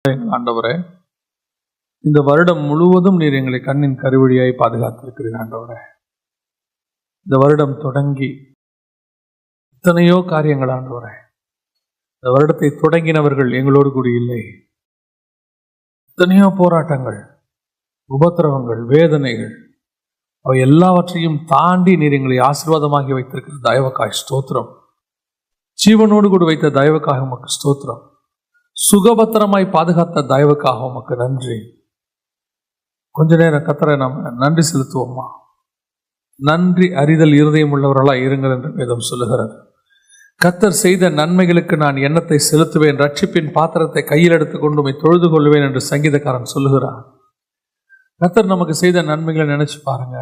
ஆண்டவரே, இந்த வருடம் முழுவதும் நீர் எங்களை கண்ணின் கருவழியாய் பாதுகாத்திருக்கிறீர் ஆண்டவரே. இந்த வருடம் தொடங்கி எத்தனையோ காரியங்கள் ஆண்டவரே. இந்த வருடத்தை தொடங்கினவர்கள் எங்களோடு கூட இல்லை. எத்தனையோ போராட்டங்கள், உபத்திரவங்கள், வேதனைகள், அவை எல்லாவற்றையும் தாண்டி நீர் எங்களை ஆசீர்வாதமாகி வைத்திருக்கிற தயவுக்காய் ஸ்தோத்திரம். ஜீவனோடு கூட வைத்த தயவுக்காக உமக்கு ஸ்தோத்திரம். சுகபத்திரமாய் பாதுகாத்த தயவுக்காக உமக்கு நன்றி. கொஞ்ச நேரம் கர்த்தரை நாம் நன்றி செலுத்துவோமா? நன்றி அறிதல் இருதயம் உள்ளவர்களாய் இருங்கள் என்று வேதம் சொல்லுகிறது. கர்த்தர் செய்த நன்மைகளுக்கு நான் எண்ணத்தை செலுத்துவேன், ரட்சிப்பின் பாத்திரத்தை கையில் எடுத்துக்கொண்டு உம்மை தொழுது கொள்வேன் என்று சங்கீதக்காரன் சொல்லுகிறான். கர்த்தர் நமக்கு செய்த நன்மைகளை நினைச்சு பாருங்க.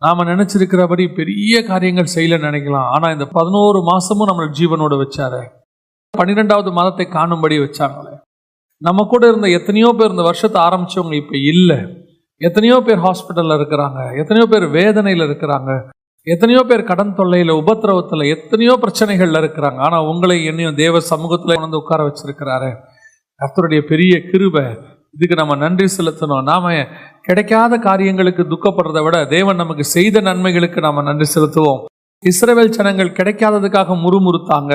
நாம நினைச்சிருக்கிறபடி பெரிய காரியங்கள் செய்யல நினைக்கலாம். ஆனா இந்த 11 மாசமும் நம்மளை ஜீவனோடு வச்சாரு. 12வது மாதத்தை காணும்படி வச்சாங்களே. நம்ம கூட இருந்த எத்தனையோ பேர் இந்த வருஷத்தை ஆரம்பிச்சவங்க இப்ப இல்லை. எத்தனையோ பேர் ஹாஸ்பிட்டல்ல இருக்கிறாங்க, எத்தனையோ பேர் வேதனையில இருக்கிறாங்க, எத்தனையோ பேர் கடன் தொல்லையில, உபத்திரவத்துல, எத்தனையோ பிரச்சனைகள்ல இருக்கிறாங்க. ஆனா உங்களை என்னையும் தேவ சமூகத்துல வந்து உட்கார வச்சிருக்கிறாரு. கர்த்தருடைய பெரிய கிருபை. இதுக்கு நம்ம நன்றி செலுத்தணும். நாம கிடைக்காத காரியங்களுக்கு துக்கப்படுறதை விட தேவன் நமக்கு செய்த நன்மைகளுக்கு நாம நன்றி செலுத்துவோம். இஸ்ரவேல் ஜனங்கள் கிடைக்காததுக்காக முறுமுறுத்தாங்க.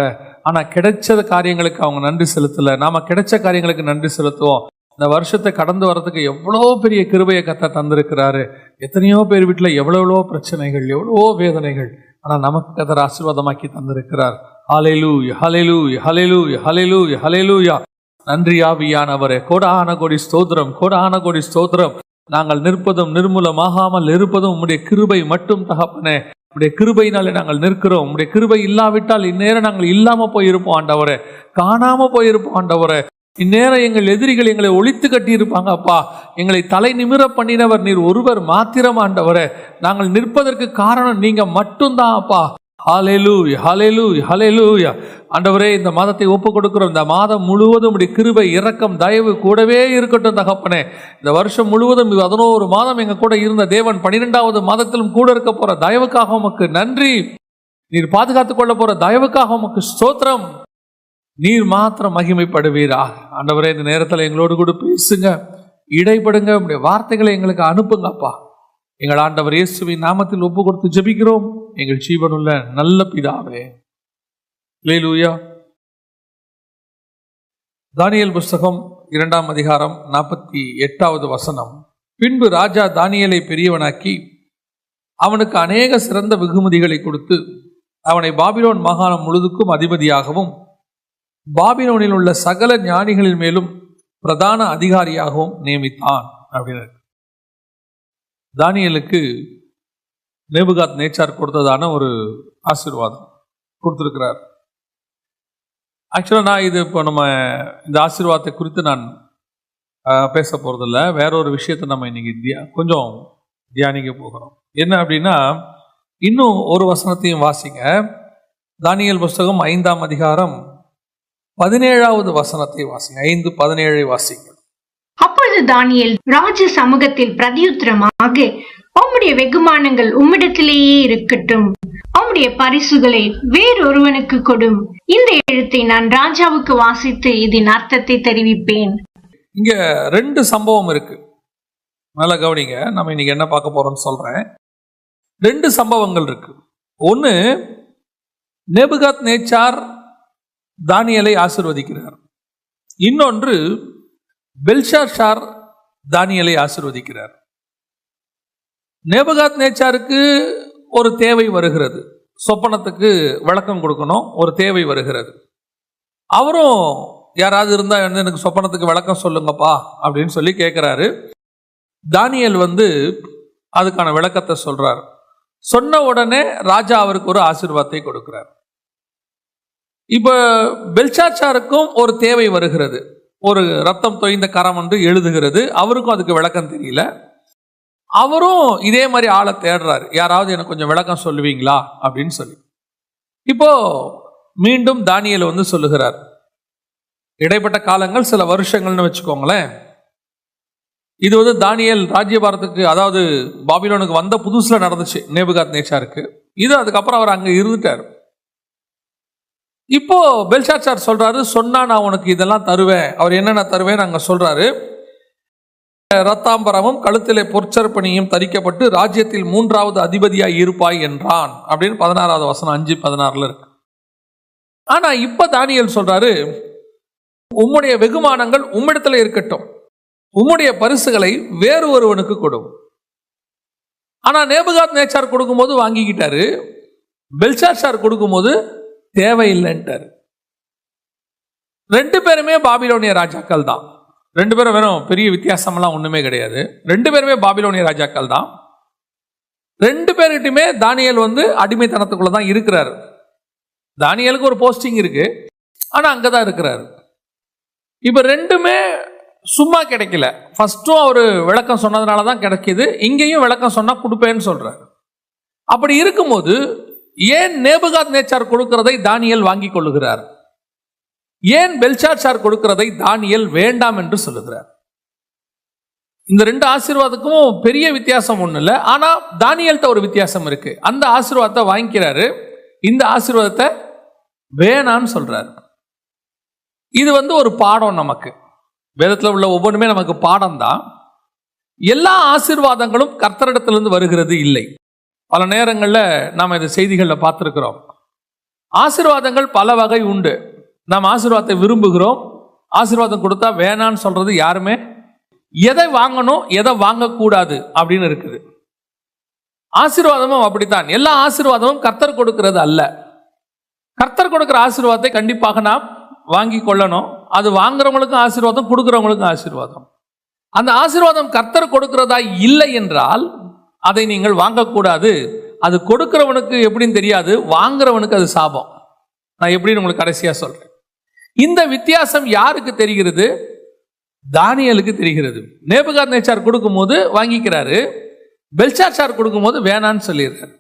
ஆனா கிடைச்ச காரியங்களுக்கு அவங்க நன்றி செலுத்தல. நாம கிடைச்ச காரியங்களுக்கு நன்றி செலுத்துவோம். இந்த வருஷத்தை கடந்து வர்றதுக்கு எவ்வளோ பெரிய கிருபையை கர்த்தர் தந்திருக்கிறாரு. எத்தனையோ பேர் வீட்டுல எவ்வளோ பிரச்சனைகள், எவ்வளோ வேதனைகள், ஆனா நமக்கு கர்த்தர் ஆசீர்வாதமாக்கி தந்திருக்கிறார். ஹல்லேலூயா, ஹல்லேலூயா, ஹல்லேலூயா, ஹல்லேலூயா, ஹல்லேலூயா. நன்றி ஆவியானவரே. கோடான கோடி ஸ்தோத்திரம், கோடான கோடி ஸ்தோத்திரம். நாங்கள் நிற்பதும் நிர்மூலமாகாமல் இருப்பதும் உம்முடைய கிருபை மட்டும் தகப்பனே. உடைய கிருபையினாலே நாங்கள் நிற்கிறோம். உடைய கிருபை இல்லாவிட்டால் இந்நேரம் நாங்கள் இல்லாம போயிருப்போம் ஆண்டவரே, காணாம போயிருப்போம் ஆண்டவரே. இந்நேரம் எங்கள் எதிரிகள் எங்களை ஒழித்து கட்டி இருப்பாங்க அப்பா. எங்களை தலை நிமிர பண்ணினவர் நீர் ஒருவர் மாத்திரம் ஆண்டவரே. நாங்கள் நிற்பதற்கு காரணம் நீங்க மட்டும்தான் அப்பா. ஹல்லேலூயா, ஹல்லேலூயா, ஹல்லேலூயா. ஆண்டவரே, இந்த மாதத்தை ஒப்பு கொடுக்கிறோம். இந்த மாதம் முழுவதும் உடைய கிருபை, இரக்கம், தயவு கூடவே இருக்கட்டும் தகப்பனே. இந்த வருஷம் முழுவதும் 11 மாதம் எங்க கூட இருந்த தேவன் 12வது மாதத்திலும் கூட இருக்க போற தயவுக்காக உமக்கு நன்றி. நீர் பாதுகாத்துக் கொள்ள போற தயவுக்காக உமக்கு ஸ்தோத்திரம். நீர் மாத்திரம் மகிமைப்படுவீரா ஆண்டவரே. இந்த நேரத்தில் எங்களோடு கூட பேசுங்க, இடைப்படுங்க, உடைய வார்த்தைகளை எங்களுக்கு அனுப்புங்க அப்பா. எங்கள் ஆண்டவர் இயேசுவின் நாமத்தில் ஒப்பு கொடுத்து ஜெபிக்கிறோம் எங்கள் ஜீவனுள்ள நல்ல பிதாவே. அல்லேலூயா. தானியேல் புஸ்தகம் 2ஆம் அதிகாரம் 48வது வசனம். பின்பு ராஜா தானியேலை பெரியவனாக்கி அவனுக்கு அநேக சிறந்த வெகுமதிகளை கொடுத்து அவனை பாபிலோன் மாகாணம் முழுதுக்கும் அதிபதியாகவும் பாபிலோனில் உள்ள சகல ஞானிகளின் மேலும் பிரதான அதிகாரியாகவும் நியமித்தான் அப்படின்னு. தானியேலுக்கு நேபுகாத் நேச்சார் கொடுத்ததான ஒரு ஆசீர்வாதம் கொடுத்திருக்கிறார். ஆக்சுவலாக நான் இது இப்போ நம்ம இந்த ஆசீர்வாதத்தை குறித்து நான் பேச போறதில்ல. வேற ஒரு விஷயத்தை நம்ம இன்னைக்கு கொஞ்சம் தியானிக்க போகிறோம். என்ன அப்படின்னா, இன்னும் ஒரு வசனத்தையும் வாசிங்க. தானியேல் புஸ்தகம் 5ஆம் அதிகாரம் 17வது வசனத்தை வாசிங்க. 5:17 வாசிங்க. அப்பொழுது தானியேல் ராஜ சமூகத்தில் பிரதியுத்தரமாக, உம்முடைய வெகுமானங்கள் உம்மிடத்திலேயே இருக்கட்டும், உம்முடைய பரிசுகளை வேறொருவனுக்கு கொடும். இந்த எழுத்தை நான் ராஜாவுக்கு வாசித்து இதன் அர்த்தத்தை தெரிவிப்பேன். இங்க 2 சம்பவம் இருக்கு. நல்லா கவனிங்க. நம்ம இன்னைக்கு என்ன பார்க்க போறோம்னு சொல்றேன். 2 சம்பவங்கள் இருக்கு. ஒன்னு, நேபுகாத் நேச்சார் தானியேலை ஆசீர்வதிக்கிறார். இன்னொன்று, பெல்ஷாத்சார் தானியேலை ஆசீர்வதிக்கிறார். நேபுகாத் நேச்சாருக்கு ஒரு தேவை வருகிறது. சொப்பனத்துக்கு விளக்கம் கொடுக்கணும், ஒரு தேவை வருகிறது. அவரும் யாராவது இருந்தா எனக்கு சொப்பனத்துக்கு விளக்கம் சொல்லுங்கப்பா அப்படின்னு சொல்லி கேட்கிறாரு. தானியேல் அதுக்கான விளக்கத்தை சொல்றார். சொன்ன உடனே ராஜா அவருக்கு ஒரு ஆசீர்வாதத்தை கொடுக்கிறார். இப்ப பெல்ஷாத்சாருக்கும் ஒரு தேவை வருகிறது. ஒரு ரத்தம் தோய்ந்த கரம் என்று எழுதுகிறது. அவருக்கும் அதுக்கு விளக்கம் தெரியல. அவரும் இதே மாதிரி ஆளை தேடுறாரு. யாராவது எனக்கு கொஞ்சம் விளக்கம் சொல்லுவீங்களா அப்படின்னு சொல்லி. இப்போ மீண்டும் தானியேல் சொல்லுகிறார். இடைப்பட்ட காலங்கள் சில வருஷங்கள்னு வச்சுக்கோங்களேன். இது தானியேல் ராஜ்யபாரத்துக்கு, அதாவது பாபிலோனுக்கு வந்த புதுசுல நடந்துச்சு நேபுகாத் நேச்சாருக்கு. இது அதுக்கப்புறம் அவர் அங்க இருந்துட்டார். இப்போ பெல்ஷாத்சார் சொல்றாரு, சொன்னா நான் உனக்கு இதெல்லாம் தருவேன். அவர் என்னென்ன தருவேன் அங்க சொல்றாரு. ரத்தாம்பரமும் கழுத்திலே பொற்சற்பணியும் தரிக்கப்பட்டு ராஜ்யத்தில் 3வது அதிபதியாய் இருப்பாய் என்றான் அப்படின்னு 16வது வசனம் 5:16 இருக்கு. ஆனா இப்ப தானியேல் சொல்றாரு, உம்முடைய வெகுமானங்கள் உம்மிடத்துல இருக்கட்டும், உம்முடைய பரிசுகளை வேறு ஒருவனுக்கு கொடும். ஆனா நேபுகாத் நேச்சார் கொடுக்கும்போது வாங்கிக்கிட்டாரு, பெல்ஷாத்சார் கொடுக்கும்போது தேவையில்லைன்ட்டாரு. 2 பேருமே பாபிலோனிய ராஜாக்கள் தான். 2 பேரும் வெறும் பெரிய வித்தியாசம்லாம் ஒண்ணுமே கிடையாது. 2 பேருமே பாபிலோனிய ராஜாக்கள் தான். 2 பேர்கிட்டயுமே தானியேல் அடிமைத்தனத்துக்குள்ள தான் இருக்கிறாரு. தானியேலுக்கு ஒரு போஸ்டிங் இருக்கு, ஆனா அங்கதான் இருக்கிறாரு. இப்ப 2மே சும்மா கிடைக்கல. ஃபர்ஸ்டும் அவரு விளக்கம் சொன்னதுனாலதான் கிடைக்குது, இங்கேயும் விளக்கம் சொன்னா கொடுப்பேன்னு சொல்றாரு. அப்படி இருக்கும்போது ஏன் நேபுகாத் நேச்சார் கொடுக்கிறதை தானியேல் வாங்கி கொள்ளுகிறார்? ஏன் பெல்ஷாத்சார் கொடுக்கிறதை தானியேல் வேண்டாம் என்று சொல்லுகிறார்? இந்த 2 ஆசீர்வாதத்துக்கும் பெரிய வித்தியாசம் ஒண்ணு இல்லை. ஆனா தானியேல்ட்ட ஒரு வித்தியாசம் இருக்கு. அந்த ஆசீர்வாதத்தை வாங்கிக்கிறாரு, இந்த ஆசீர்வாதத்தை வேணான்னு சொல்றாரு. இது ஒரு பாடம். நமக்கு வேதத்தில் உள்ள ஒவ்வொன்றுமே நமக்கு பாடம் தான். எல்லா ஆசீர்வாதங்களும் கர்த்தரிடத்திலிருந்து வருகிறது இல்லை. பல நேரங்களில் நாம் இந்த செய்திகளில் பார்த்துருக்கிறோம். ஆசீர்வாதங்கள் பல வகை உண்டு. நாம் ஆசீர்வாதத்தை விரும்புகிறோம், ஆசீர்வாதம் கொடுத்தா வேணான்னு சொல்றது யாருமே. எதை வாங்கணும் எதை வாங்கக்கூடாது அப்படின்னு இருக்குது. ஆசீர்வாதமும் அப்படித்தான். எல்லா ஆசீர்வாதமும் கர்த்தர் கொடுக்கிறது அல்ல. கர்த்தர் கொடுக்கிற ஆசீர்வாதத்தை கண்டிப்பாக நாம் வாங்கி கொள்ளணும். அது வாங்குறவங்களுக்கும் ஆசீர்வாதம், கொடுக்கிறவங்களுக்கும் ஆசீர்வாதம். அந்த ஆசீர்வாதம் கர்த்தர் கொடுக்கிறதா இல்லை என்றால் அதை நீங்கள் வாங்கக்கூடாது. அது கொடுக்கிறவனுக்கு எப்படின்னு தெரியாது, வாங்குறவனுக்கு அது சாபம். நான் எப்படின்னு உங்களுக்கு கடைசியா சொல்றேன். இந்த வித்தியாசம் யாருக்கு தெரிகிறது? தானியேலுக்கு தெரிகிறது. நேபுகாத் நேச்சார் கொடுக்கும்போது வாங்கிக்கிறாரு, பெல்ஷாத்சார் கொடுக்கும்போது வேணான்னு சொல்லிடுறாரு.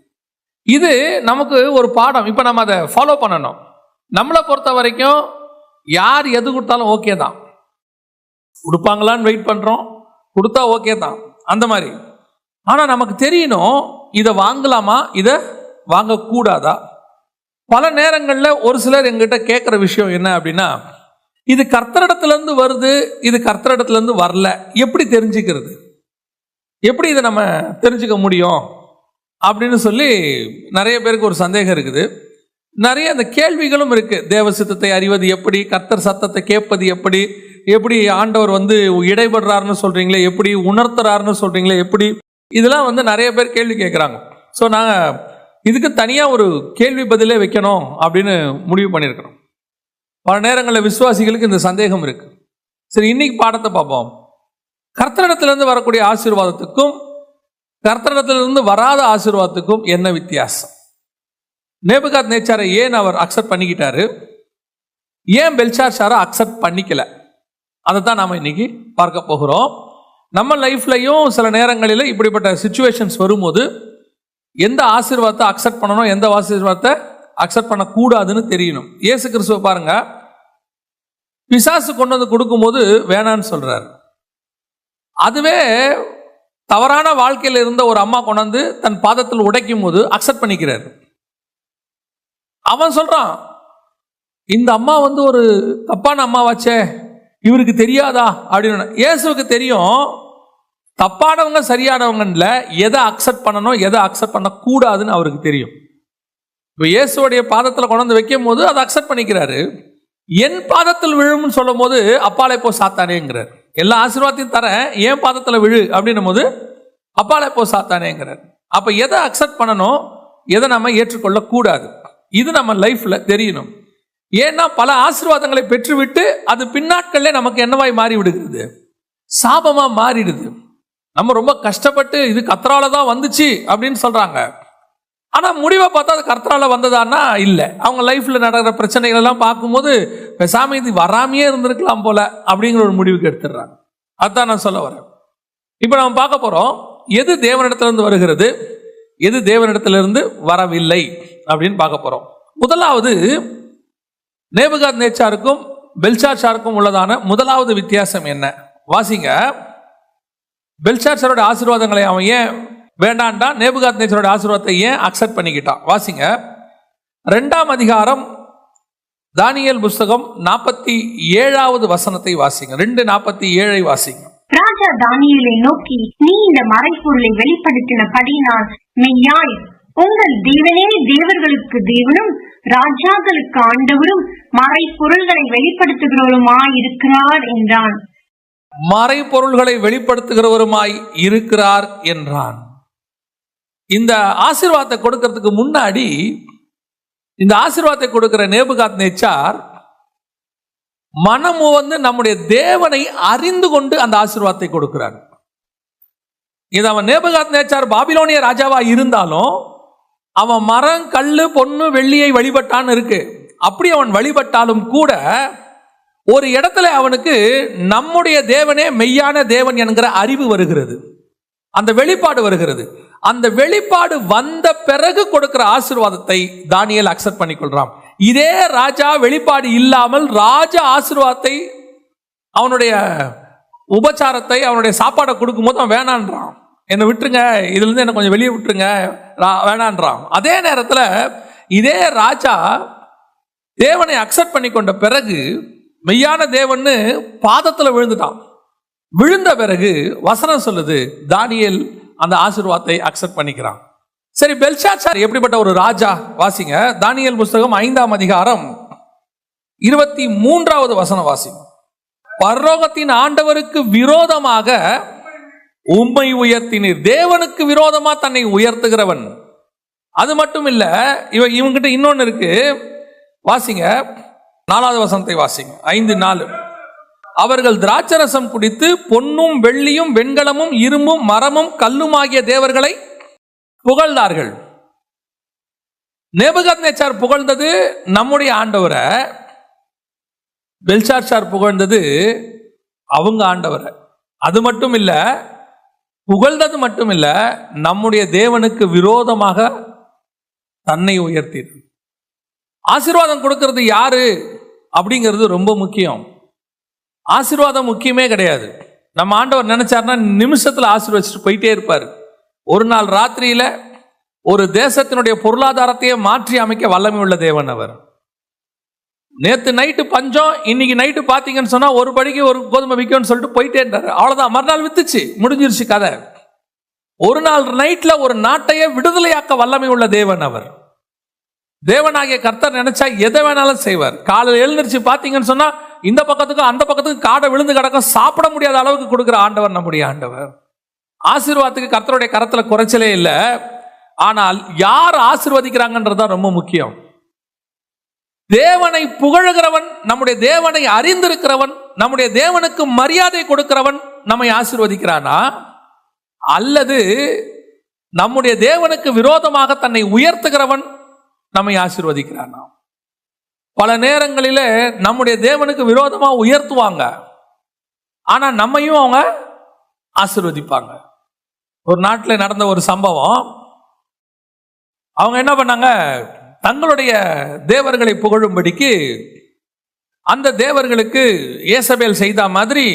இது நமக்கு ஒரு பாடம். இப்ப நம்ம அதை ஃபாலோ பண்ணணும். நம்மளை பொறுத்த வரைக்கும் யார் எது கொடுத்தாலும் ஓகே தான். கொடுப்பாங்களான்னு வெயிட் பண்றோம், கொடுத்தா ஓகே தான் அந்த மாதிரி. ஆனா நமக்கு தெரியணும், இதை வாங்கலாமா இதை வாங்கக்கூடாதா. பல நேரங்களில் ஒரு சிலர் எங்கிட்ட கேட்குற விஷயம் என்ன அப்படின்னா, இது கர்த்தரிடத்திலிருந்து வருது, இது கர்த்தரிடத்திலிருந்து வரல, எப்படி தெரிஞ்சுக்கிறது, எப்படி இதை நம்ம தெரிஞ்சுக்க முடியும் அப்படின்னு சொல்லி நிறைய பேருக்கு ஒரு சந்தேகம் இருக்குது. நிறைய அந்த கேள்விகளும் இருக்கு. தேவ சித்தத்தை அறிவது எப்படி, கர்த்தர் சத்தத்தை கேட்பது எப்படி, எப்படி ஆண்டவர் இடைபடுறாருன்னு சொல்றீங்களே, எப்படி உணர்த்துறாருன்னு சொல்றீங்களே, எப்படி, இதெல்லாம் நிறைய பேர் கேள்வி கேட்குறாங்க. ஸோ நாங்கள் இதுக்கு தனியாக ஒரு கேள்வி பதிலே வைக்கணும் அப்படின்னு முடிவு பண்ணியிருக்கிறோம். பல நேரங்களில் விசுவாசிகளுக்கு இந்த சந்தேகம் இருக்கு. சரி, இன்னைக்கு பாடத்தை பார்ப்போம். கர்த்தரிடத்திலிருந்து வரக்கூடிய ஆசீர்வாதத்துக்கும் கர்த்தரிடத்திலிருந்து வராத ஆசீர்வாதத்துக்கும் என்ன வித்தியாசம்? நேபுகாத் நேச்சாரை ஏன் அவர் அக்செப்ட் பண்ணிக்கிட்டாரு, ஏன் பெல்ஷாத்சாரை அக்செப்ட் பண்ணிக்கல, அதை தான் நாம் இன்னைக்கு பார்க்க போகிறோம். நம்ம லைஃப்லையும் சில நேரங்களில் இப்படிப்பட்ட சிச்சுவேஷன்ஸ் வரும்போது எந்த ஆசீர்வாதத்தை அக்செப்ட் பண்ணணும், எந்த ஆசீர்வாதத்தை அக்செப்ட் பண்ணக்கூடாதுன்னு தெரியணும். இயேசு கிறிஸ்துவை பாருங்க, பிசாசு கொண்டு வந்து கொடுக்கும்போது வேணான்னு சொல்றாரு. அதுவே தவறான வாழ்க்கையில் இருந்த ஒரு அம்மா கொண்டாந்து தன் பாதத்தில் உடைக்கும் போது அக்செப்ட் பண்ணிக்கிறாரு. அவன் சொல்றான், இந்த அம்மா ஒரு தப்பான அம்மாவாச்சே, இவருக்கு தெரியாதா அப்படின்னு. இயேசுவுக்கு தெரியும், தப்பானவங்க சரியானவங்கல எதை அக்செப்ட் பண்ணணும் எதை அக்செப்ட் பண்ணக்கூடாதுன்னு அவருக்கு தெரியும். இப்போ இயேசுடைய பாதத்தில் கொண்டு வைக்கும் போது அதை அக்செப்ட் பண்ணிக்கிறாரு. என் பாதத்தில் விழும்னு சொல்லும் போது அப்பாலே போ சாத்தானேங்கிறார். எல்லா ஆசீர்வாதத்தையும் தரேன், என் பாதத்தில் விழு அப்படின்னும் போது அப்பாலே போ சாத்தானேங்கிறார். அப்போ எதை அக்செப்ட் பண்ணணும், எதை நம்ம ஏற்றுக்கொள்ளக்கூடாது, இது நம்ம லைஃப்ல தெரியணும். ஏன்னா பல ஆசீர்வாதங்களை பெற்றுவிட்டு அது பின்னாட்களே நமக்கு என்னவாய் மாறி விடுகிறது, சாபமா மாறிடுது. நம்ம ரொம்ப கஷ்டப்பட்டு இது கர்த்தரால தான் வந்துச்சு அப்படின்னு சொல்றாங்க. ஆனா முடிவை பார்த்தா அது கர்த்தரால வந்ததான்னா இல்லை. அவங்க லைஃப்ல நடக்கிற பிரச்சனைகள் எல்லாம் பார்க்கும்போது பேசாம இது வராமையே இருந்திருக்கலாம் போல அப்படிங்கிற ஒரு முடிவுக்கு எடுத்துடுறாங்க. அதுதான் நான் சொல்ல வரேன். இப்ப நம்ம பார்க்க போறோம், எது தேவனிடத்திலிருந்து வருகிறது, எது தேவனிடத்திலிருந்து வரவில்லை அப்படின்னு பார்க்க போறோம். முதலாவது, நேபுகாத் நேச்சாருக்கும் பெல்ஷாத்சாருக்கும் உள்ளதான முதலாவது வித்தியாசம் என்ன வாசிங்க. பெல்ஷாத்சாரோட ஆசீர்வாதங்களை அவன் ஏன் வேண்டான்டா, நேபுகாத் நேச்சாரோட ஆசீர்வாதத்தை ஏன் அக்செப்ட் பண்ணிக்கிட்டான்? வாசிங்க 2ஆம் அதிகாரம் தானியேல் புஸ்தகம் 47வது வசனத்தை வாசிங்க. 2:47 வாசிங்க. ராஜா தானியேலை நோக்கி, நீ இந்த மறைப்பொருளை வெளிப்படுத்தினபடியினால் மெய்யாய் உங்கள் தேவனே தேவர்களுக்கு தேவனும் ராஜாக்களுக்கு ஆண்டவரும் மறைப்பொருள்களை வெளிப்படுத்துகிறவருமாய் இருக்கிறார் என்றான். மறைப்பொருள்களை வெளிப்படுத்துகிறவருமாய் இருக்கிறார் என்றான். இந்த ஆசீர்வாதத்தை கொடுக்கிறதுக்கு முன்னாடி இந்த ஆசீர்வாதத்தை கொடுக்கிற நேபுகாத்நேச்சார் மனமு நம்முடைய தேவனை அறிந்து கொண்டு அந்த ஆசீர்வாதத்தை கொடுக்கிறார். இது அவன் நேபுகாத்நேச்சார் பாபிலோனிய ராஜாவா இருந்தாலும் அவன் மரம், கல்லு, பொண்ணு, வெள்ளியை வழிபட்டான்னு இருக்கு. அப்படி அவன் வழிபட்டாலும் கூட ஒரு இடத்துல அவனுக்கு நம்முடைய தேவனே மெய்யான தேவன் என்கிற அறிவு வருகிறது, அந்த வெளிப்பாடு வருகிறது. அந்த வெளிப்பாடு வந்த பிறகு கொடுக்கிற ஆசீர்வாதத்தை தானியேல் அக்செப்ட் பண்ணிக்கொள்றான். இதே ராஜா வெளிப்பாடு இல்லாமல் ராஜா ஆசீர்வாதத்தை, அவனுடைய உபச்சாரத்தை, அவனுடைய சாப்பாடை கொடுக்கும்போது அவன் வேணான்றான். என்னை விட்டுருங்க, இதுல இருந்து என்ன கொஞ்சம் வெளியே விட்டுருங்க, வேணான்றான். அதே நேரத்தில் இதே ராஜா தேவனை அக்செப்ட் பண்ணி கொண்ட பிறகு மெய்யான தேவன்னு பாதத்தில் விழுந்துட்டான். விழுந்த பிறகு வசனம் சொல்லுது, தானியேல் அந்த ஆசீர்வாதத்தை அக்செப்ட் பண்ணிக்கிறான். சரி, பெல்ஷாத்சார் எப்படிப்பட்ட ஒரு ராஜா? வாசிங்க. தானியேல் புஸ்தகம் 5ஆம் அதிகாரம் 23வது வசனம் வாசிங்க. பரலோகத்தின் ஆண்டவருக்கு விரோதமாக உம்மை உயர்த்தினீர். தேவனுக்கு விரோதமா தன்னை உயர்த்துகிறவன். அது மட்டும் இல்ல, இவங்கிட்ட இன்னொன்னு இருக்கு. வாசிங்க 4வது வசனத்தை வாசிங்க. 5:4. அவர்கள் திராட்சரசம் குடித்து பொன்னும் வெள்ளியும் வெண்கலமும் இரும்பும் மரமும் கல்லுமாகிய தேவர்களை புகழ்ந்தார்கள். நேபுகாத்நேச்சார் புகழ்ந்தது நம்முடைய ஆண்டவரை, பெல்ஷாத்சார் புகழ்ந்தது அவங்க ஆண்டவரை. அது மட்டும் இல்ல, புகழ்ந்தது மட்டும் இல்ல, நம்முடைய தேவனுக்கு விரோதமாக தன்னை உயர்த்தினார். ஆசீர்வாதம் கொடுக்கிறது யாரு அப்படிங்கிறது ரொம்ப முக்கியம். ஆசீர்வாதம் முக்கியமே கிடையாது. நம்ம ஆண்டவர் நினைச்சார்னா நிமிஷத்துல ஆசீர்வதிச்சுட்டு போயிட்டே இருப்பார். ஒரு நாள் ராத்திரியில ஒரு தேசத்தினுடைய பொருளாதாரத்தையே மாற்றி அமைக்க வல்லமை உள்ள தேவன் அவர். நேத்து நைட்டு பஞ்சம், இன்னைக்கு நைட்டு பாத்தீங்கன்னு சொன்னா ஒரு படிக்கு ஒரு கோதுமை விற்கும்னு சொல்லிட்டு போயிட்டே இருந்தாரு. அவ்வளவுதான், மறுநாள் வித்துச்சு, முடிஞ்சிருச்சு கதை. ஒரு நாள் நைட்ல ஒரு நாட்டையே விடுதலையாக்க வல்லமை உள்ள தேவன் அவர். தேவனாகிய கர்த்தர் நினைச்சா எதை வேணாலும் செய்வார். காலையில் எழுந்திருச்சு பாத்தீங்கன்னு சொன்னா இந்த பக்கத்துக்கும் அந்த பக்கத்துக்கும் காடை விழுந்து கிடக்கும், சாப்பிட முடியாத அளவுக்கு கொடுக்கிற ஆண்டவர் நம்முடைய ஆண்டவர். ஆசீர்வாதத்துக்கு கர்த்தருடைய கரத்துல குறைச்சலே இல்லை. ஆனால் யார் ஆசீர்வதிக்கிறாங்கன்றதுதான் ரொம்ப முக்கியம். தேவனை புகழுகிறவன், நம்முடைய தேவனை அறிந்திருக்கிறவன், நம்முடைய தேவனுக்கு மரியாதை கொடுக்கிறவன் நம்மை ஆசீர்வதிக்கிறானா, அல்லது நம்முடைய தேவனுக்கு விரோதமாக தன்னை உயர்த்துகிறவன் நம்மை ஆசீர்வதிக்கிறானா? பல நேரங்களிலே நம்முடைய தேவனுக்கு விரோதமா உயர்த்துவாங்க, ஆனா நம்மையும் அவங்க ஆசீர்வதிப்பாங்க. ஒரு நாட்டில் நடந்த ஒரு சம்பவம். அவங்க என்ன பண்ணாங்க, தங்களுடைய தேவர்களை புகழும்படிக்கு அந்த தேவர்களுக்கு ஏசபேல் செய்த மாதிரி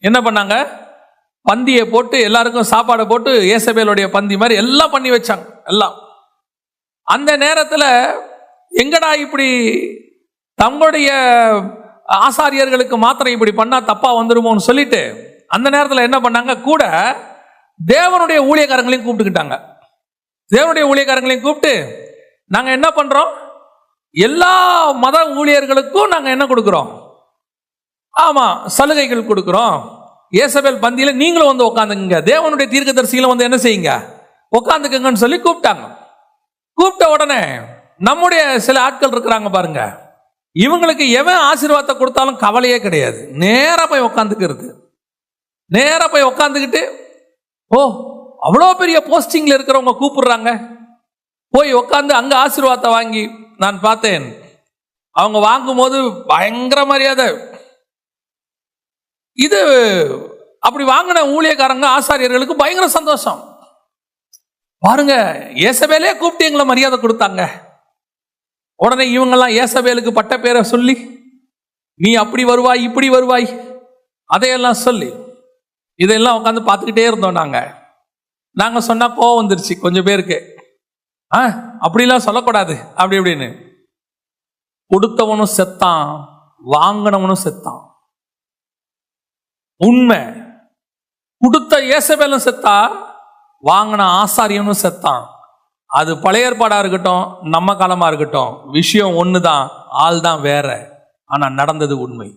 என்ன பண்ணாங்க, பந்தியை போட்டு எல்லாருக்கும் சாப்பாடு போட்டு ஏசபேலுடைய பந்தி மாதிரி எல்லாம் பண்ணி வச்சாங்க. எல்லாம் அந்த நேரத்தில் எங்கடா இப்படி தங்களுடைய ஆசாரியர்களுக்கு மாத்திரம் இப்படி பண்ணா தப்பா வந்துருமோன்னு சொல்லிட்டு அந்த நேரத்தில் என்ன பண்ணாங்க, கூட தேவனுடைய ஊழியக்காரங்களையும் கூப்பிட்டுக்கிட்டாங்க. தேவனுடைய ஊழியக்காரங்களையும் கூப்பிட்டு, நாங்கள் என்ன பண்றோம், எல்லா மத ஊழியர்களுக்கும் நாங்கள் என்ன கொடுக்குறோம், ஆமா சலுகைகள் கொடுக்குறோம். ஏசபேல் பந்தியில நீங்களும் வந்து உட்காந்துங்க, தேவனுடைய தீர்க்கதரிசிகளை வந்து என்ன செய்யுங்க, உட்காந்துக்குங்கன்னு சொல்லி கூப்பிட்டாங்க. கூப்பிட்ட உடனே நம்முடைய சில ஆட்கள் இருக்கிறாங்க பாருங்க, இவங்களுக்கு எவன் ஆசீர்வாதத்தை கொடுத்தாலும் கவலையே கிடையாது. நேரா போய் உட்காந்துக்கிறது. நேரா போய் உட்காந்துக்கிட்டு, ஓ அவ்வளோ பெரிய போஸ்டிங்ல இருக்கிறவங்க கூப்பிடுறாங்க, போய் உட்காந்து அங்க ஆசீர்வாதத்தை வாங்கி நான் பார்த்தேன். அவங்க வாங்கும்போது பயங்கர மரியாதை. இது அப்படி வாங்கின ஊழியக்காரங்க ஆசாரியர்களுக்கு பயங்கர சந்தோஷம். பாருங்க, ஏசபேலே கூப்பிட்டு எங்களை மரியாதை கொடுத்தாங்க. உடனே இவங்கெல்லாம் ஏசபேலுக்கு பட்ட பேரை சொல்லி, நீ அப்படி வருவாய் இப்படி வருவாய் அதையெல்லாம் சொல்லி இதையெல்லாம் உட்காந்து பார்த்துக்கிட்டே இருந்தோம். நாங்கள் சொன்னால் கோவம் வந்துருச்சு கொஞ்சம் பேருக்கு. அப்படிலாம் சொல்லக்கூடாது அப்படி இப்படின்னு. கொடுத்தவனும் செத்தான், வாங்கினவனும் செத்தான். உண்மை. கொடுத்த ஏசபேலும் செத்தா, வாங்கின ஆசாரியனும் செத்தான். அது பழைய ஏற்பாடா இருக்கட்டும், நம்ம காலமா இருக்கட்டும், விஷயம் ஒண்ணுதான், ஆள் தான் வேற. ஆனா நடந்தது உண்மை.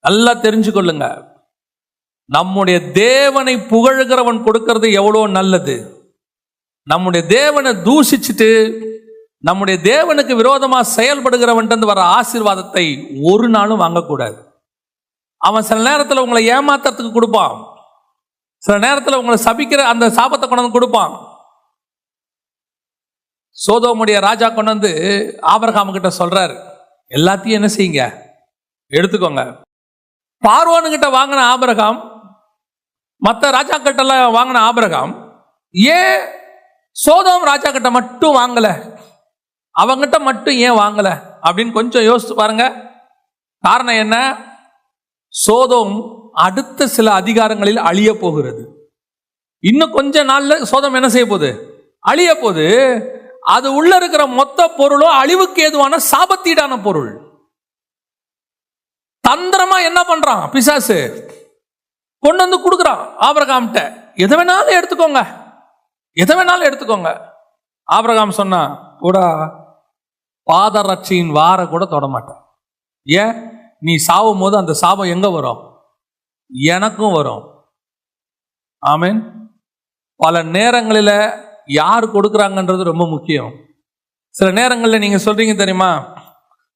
நல்லா தெரிஞ்சுக்கொள்ளுங்க. நம்முடைய தேவனை புகழுகிறவன் கொடுக்கிறது எவ்வளவு நல்லது. நம்முடைய தேவனை தூஷிச்சுட்டு நம்முடைய தேவனுக்கு விரோதமா செயல்படுகிறவன் வர ஆசீர்வாதத்தை ஒரு நாளும் வாங்கக்கூடாது. அவன் சில நேரத்தில் உங்களை ஏமாத்துறதுக்கு கொடுப்பான், சில நேரத்தில் உங்களை சபிக்கிற அந்த சாபத்தை கொண்டு வந்து கொடுப்பான். சோதோமுடைய ராஜா கொண்டு வந்து ஆபிரகாம் கிட்ட சொல்றாரு, எல்லாத்தையும் என்ன செய்யுங்க, எடுத்துக்கோங்க. பார்வோனு கிட்ட வாங்கின ஆபிரகாம், மற்ற ராஜா கிட்ட எல்லாம் வாங்கின ஆபிரகாம், ஏன் சோதோம் ராஜா கிட்ட மட்டும் வாங்கல, அவங்கிட்ட மட்டும் ஏன் வாங்கல அப்படின்னு கொஞ்சம் யோசிச்சு பாருங்க. காரணம் என்ன? சோதோம் அடுத்த சில அதிகாரங்களில் அழிய போகிறது. இன்னும் கொஞ்ச நாள்ல சோதோம் என்ன செய்ய போகுது? அழிய போகுது. அது உள்ள இருக்கிற மொத்த பொருளோ அழிவுக்கு ஏதுவான சாபத்தீடான பொருள். தந்திரமா என்ன பண்றான் பிசாசு? கொண்டு வந்து கொடுக்குறான் ஆபிரகாம்கிட்ட, எதை வேணாலும் எடுத்துக்கோங்க, எதை வேணாலும் எடுத்துக்கோங்க. ஆபிரகாம் சொன்னா, கூட பாதரட்சியின் வார கூட தொட மாட்டேன். ஏன்? நீ சாவும் போது அந்த சாபம் எங்க வரும்? எனக்கும் வரும். ஆமென். பல நேரங்களில் யார் கொடுக்குறாங்கன்றது ரொம்ப முக்கியம். சில நேரங்களில் நீங்க சொல்றீங்க தெரியுமா,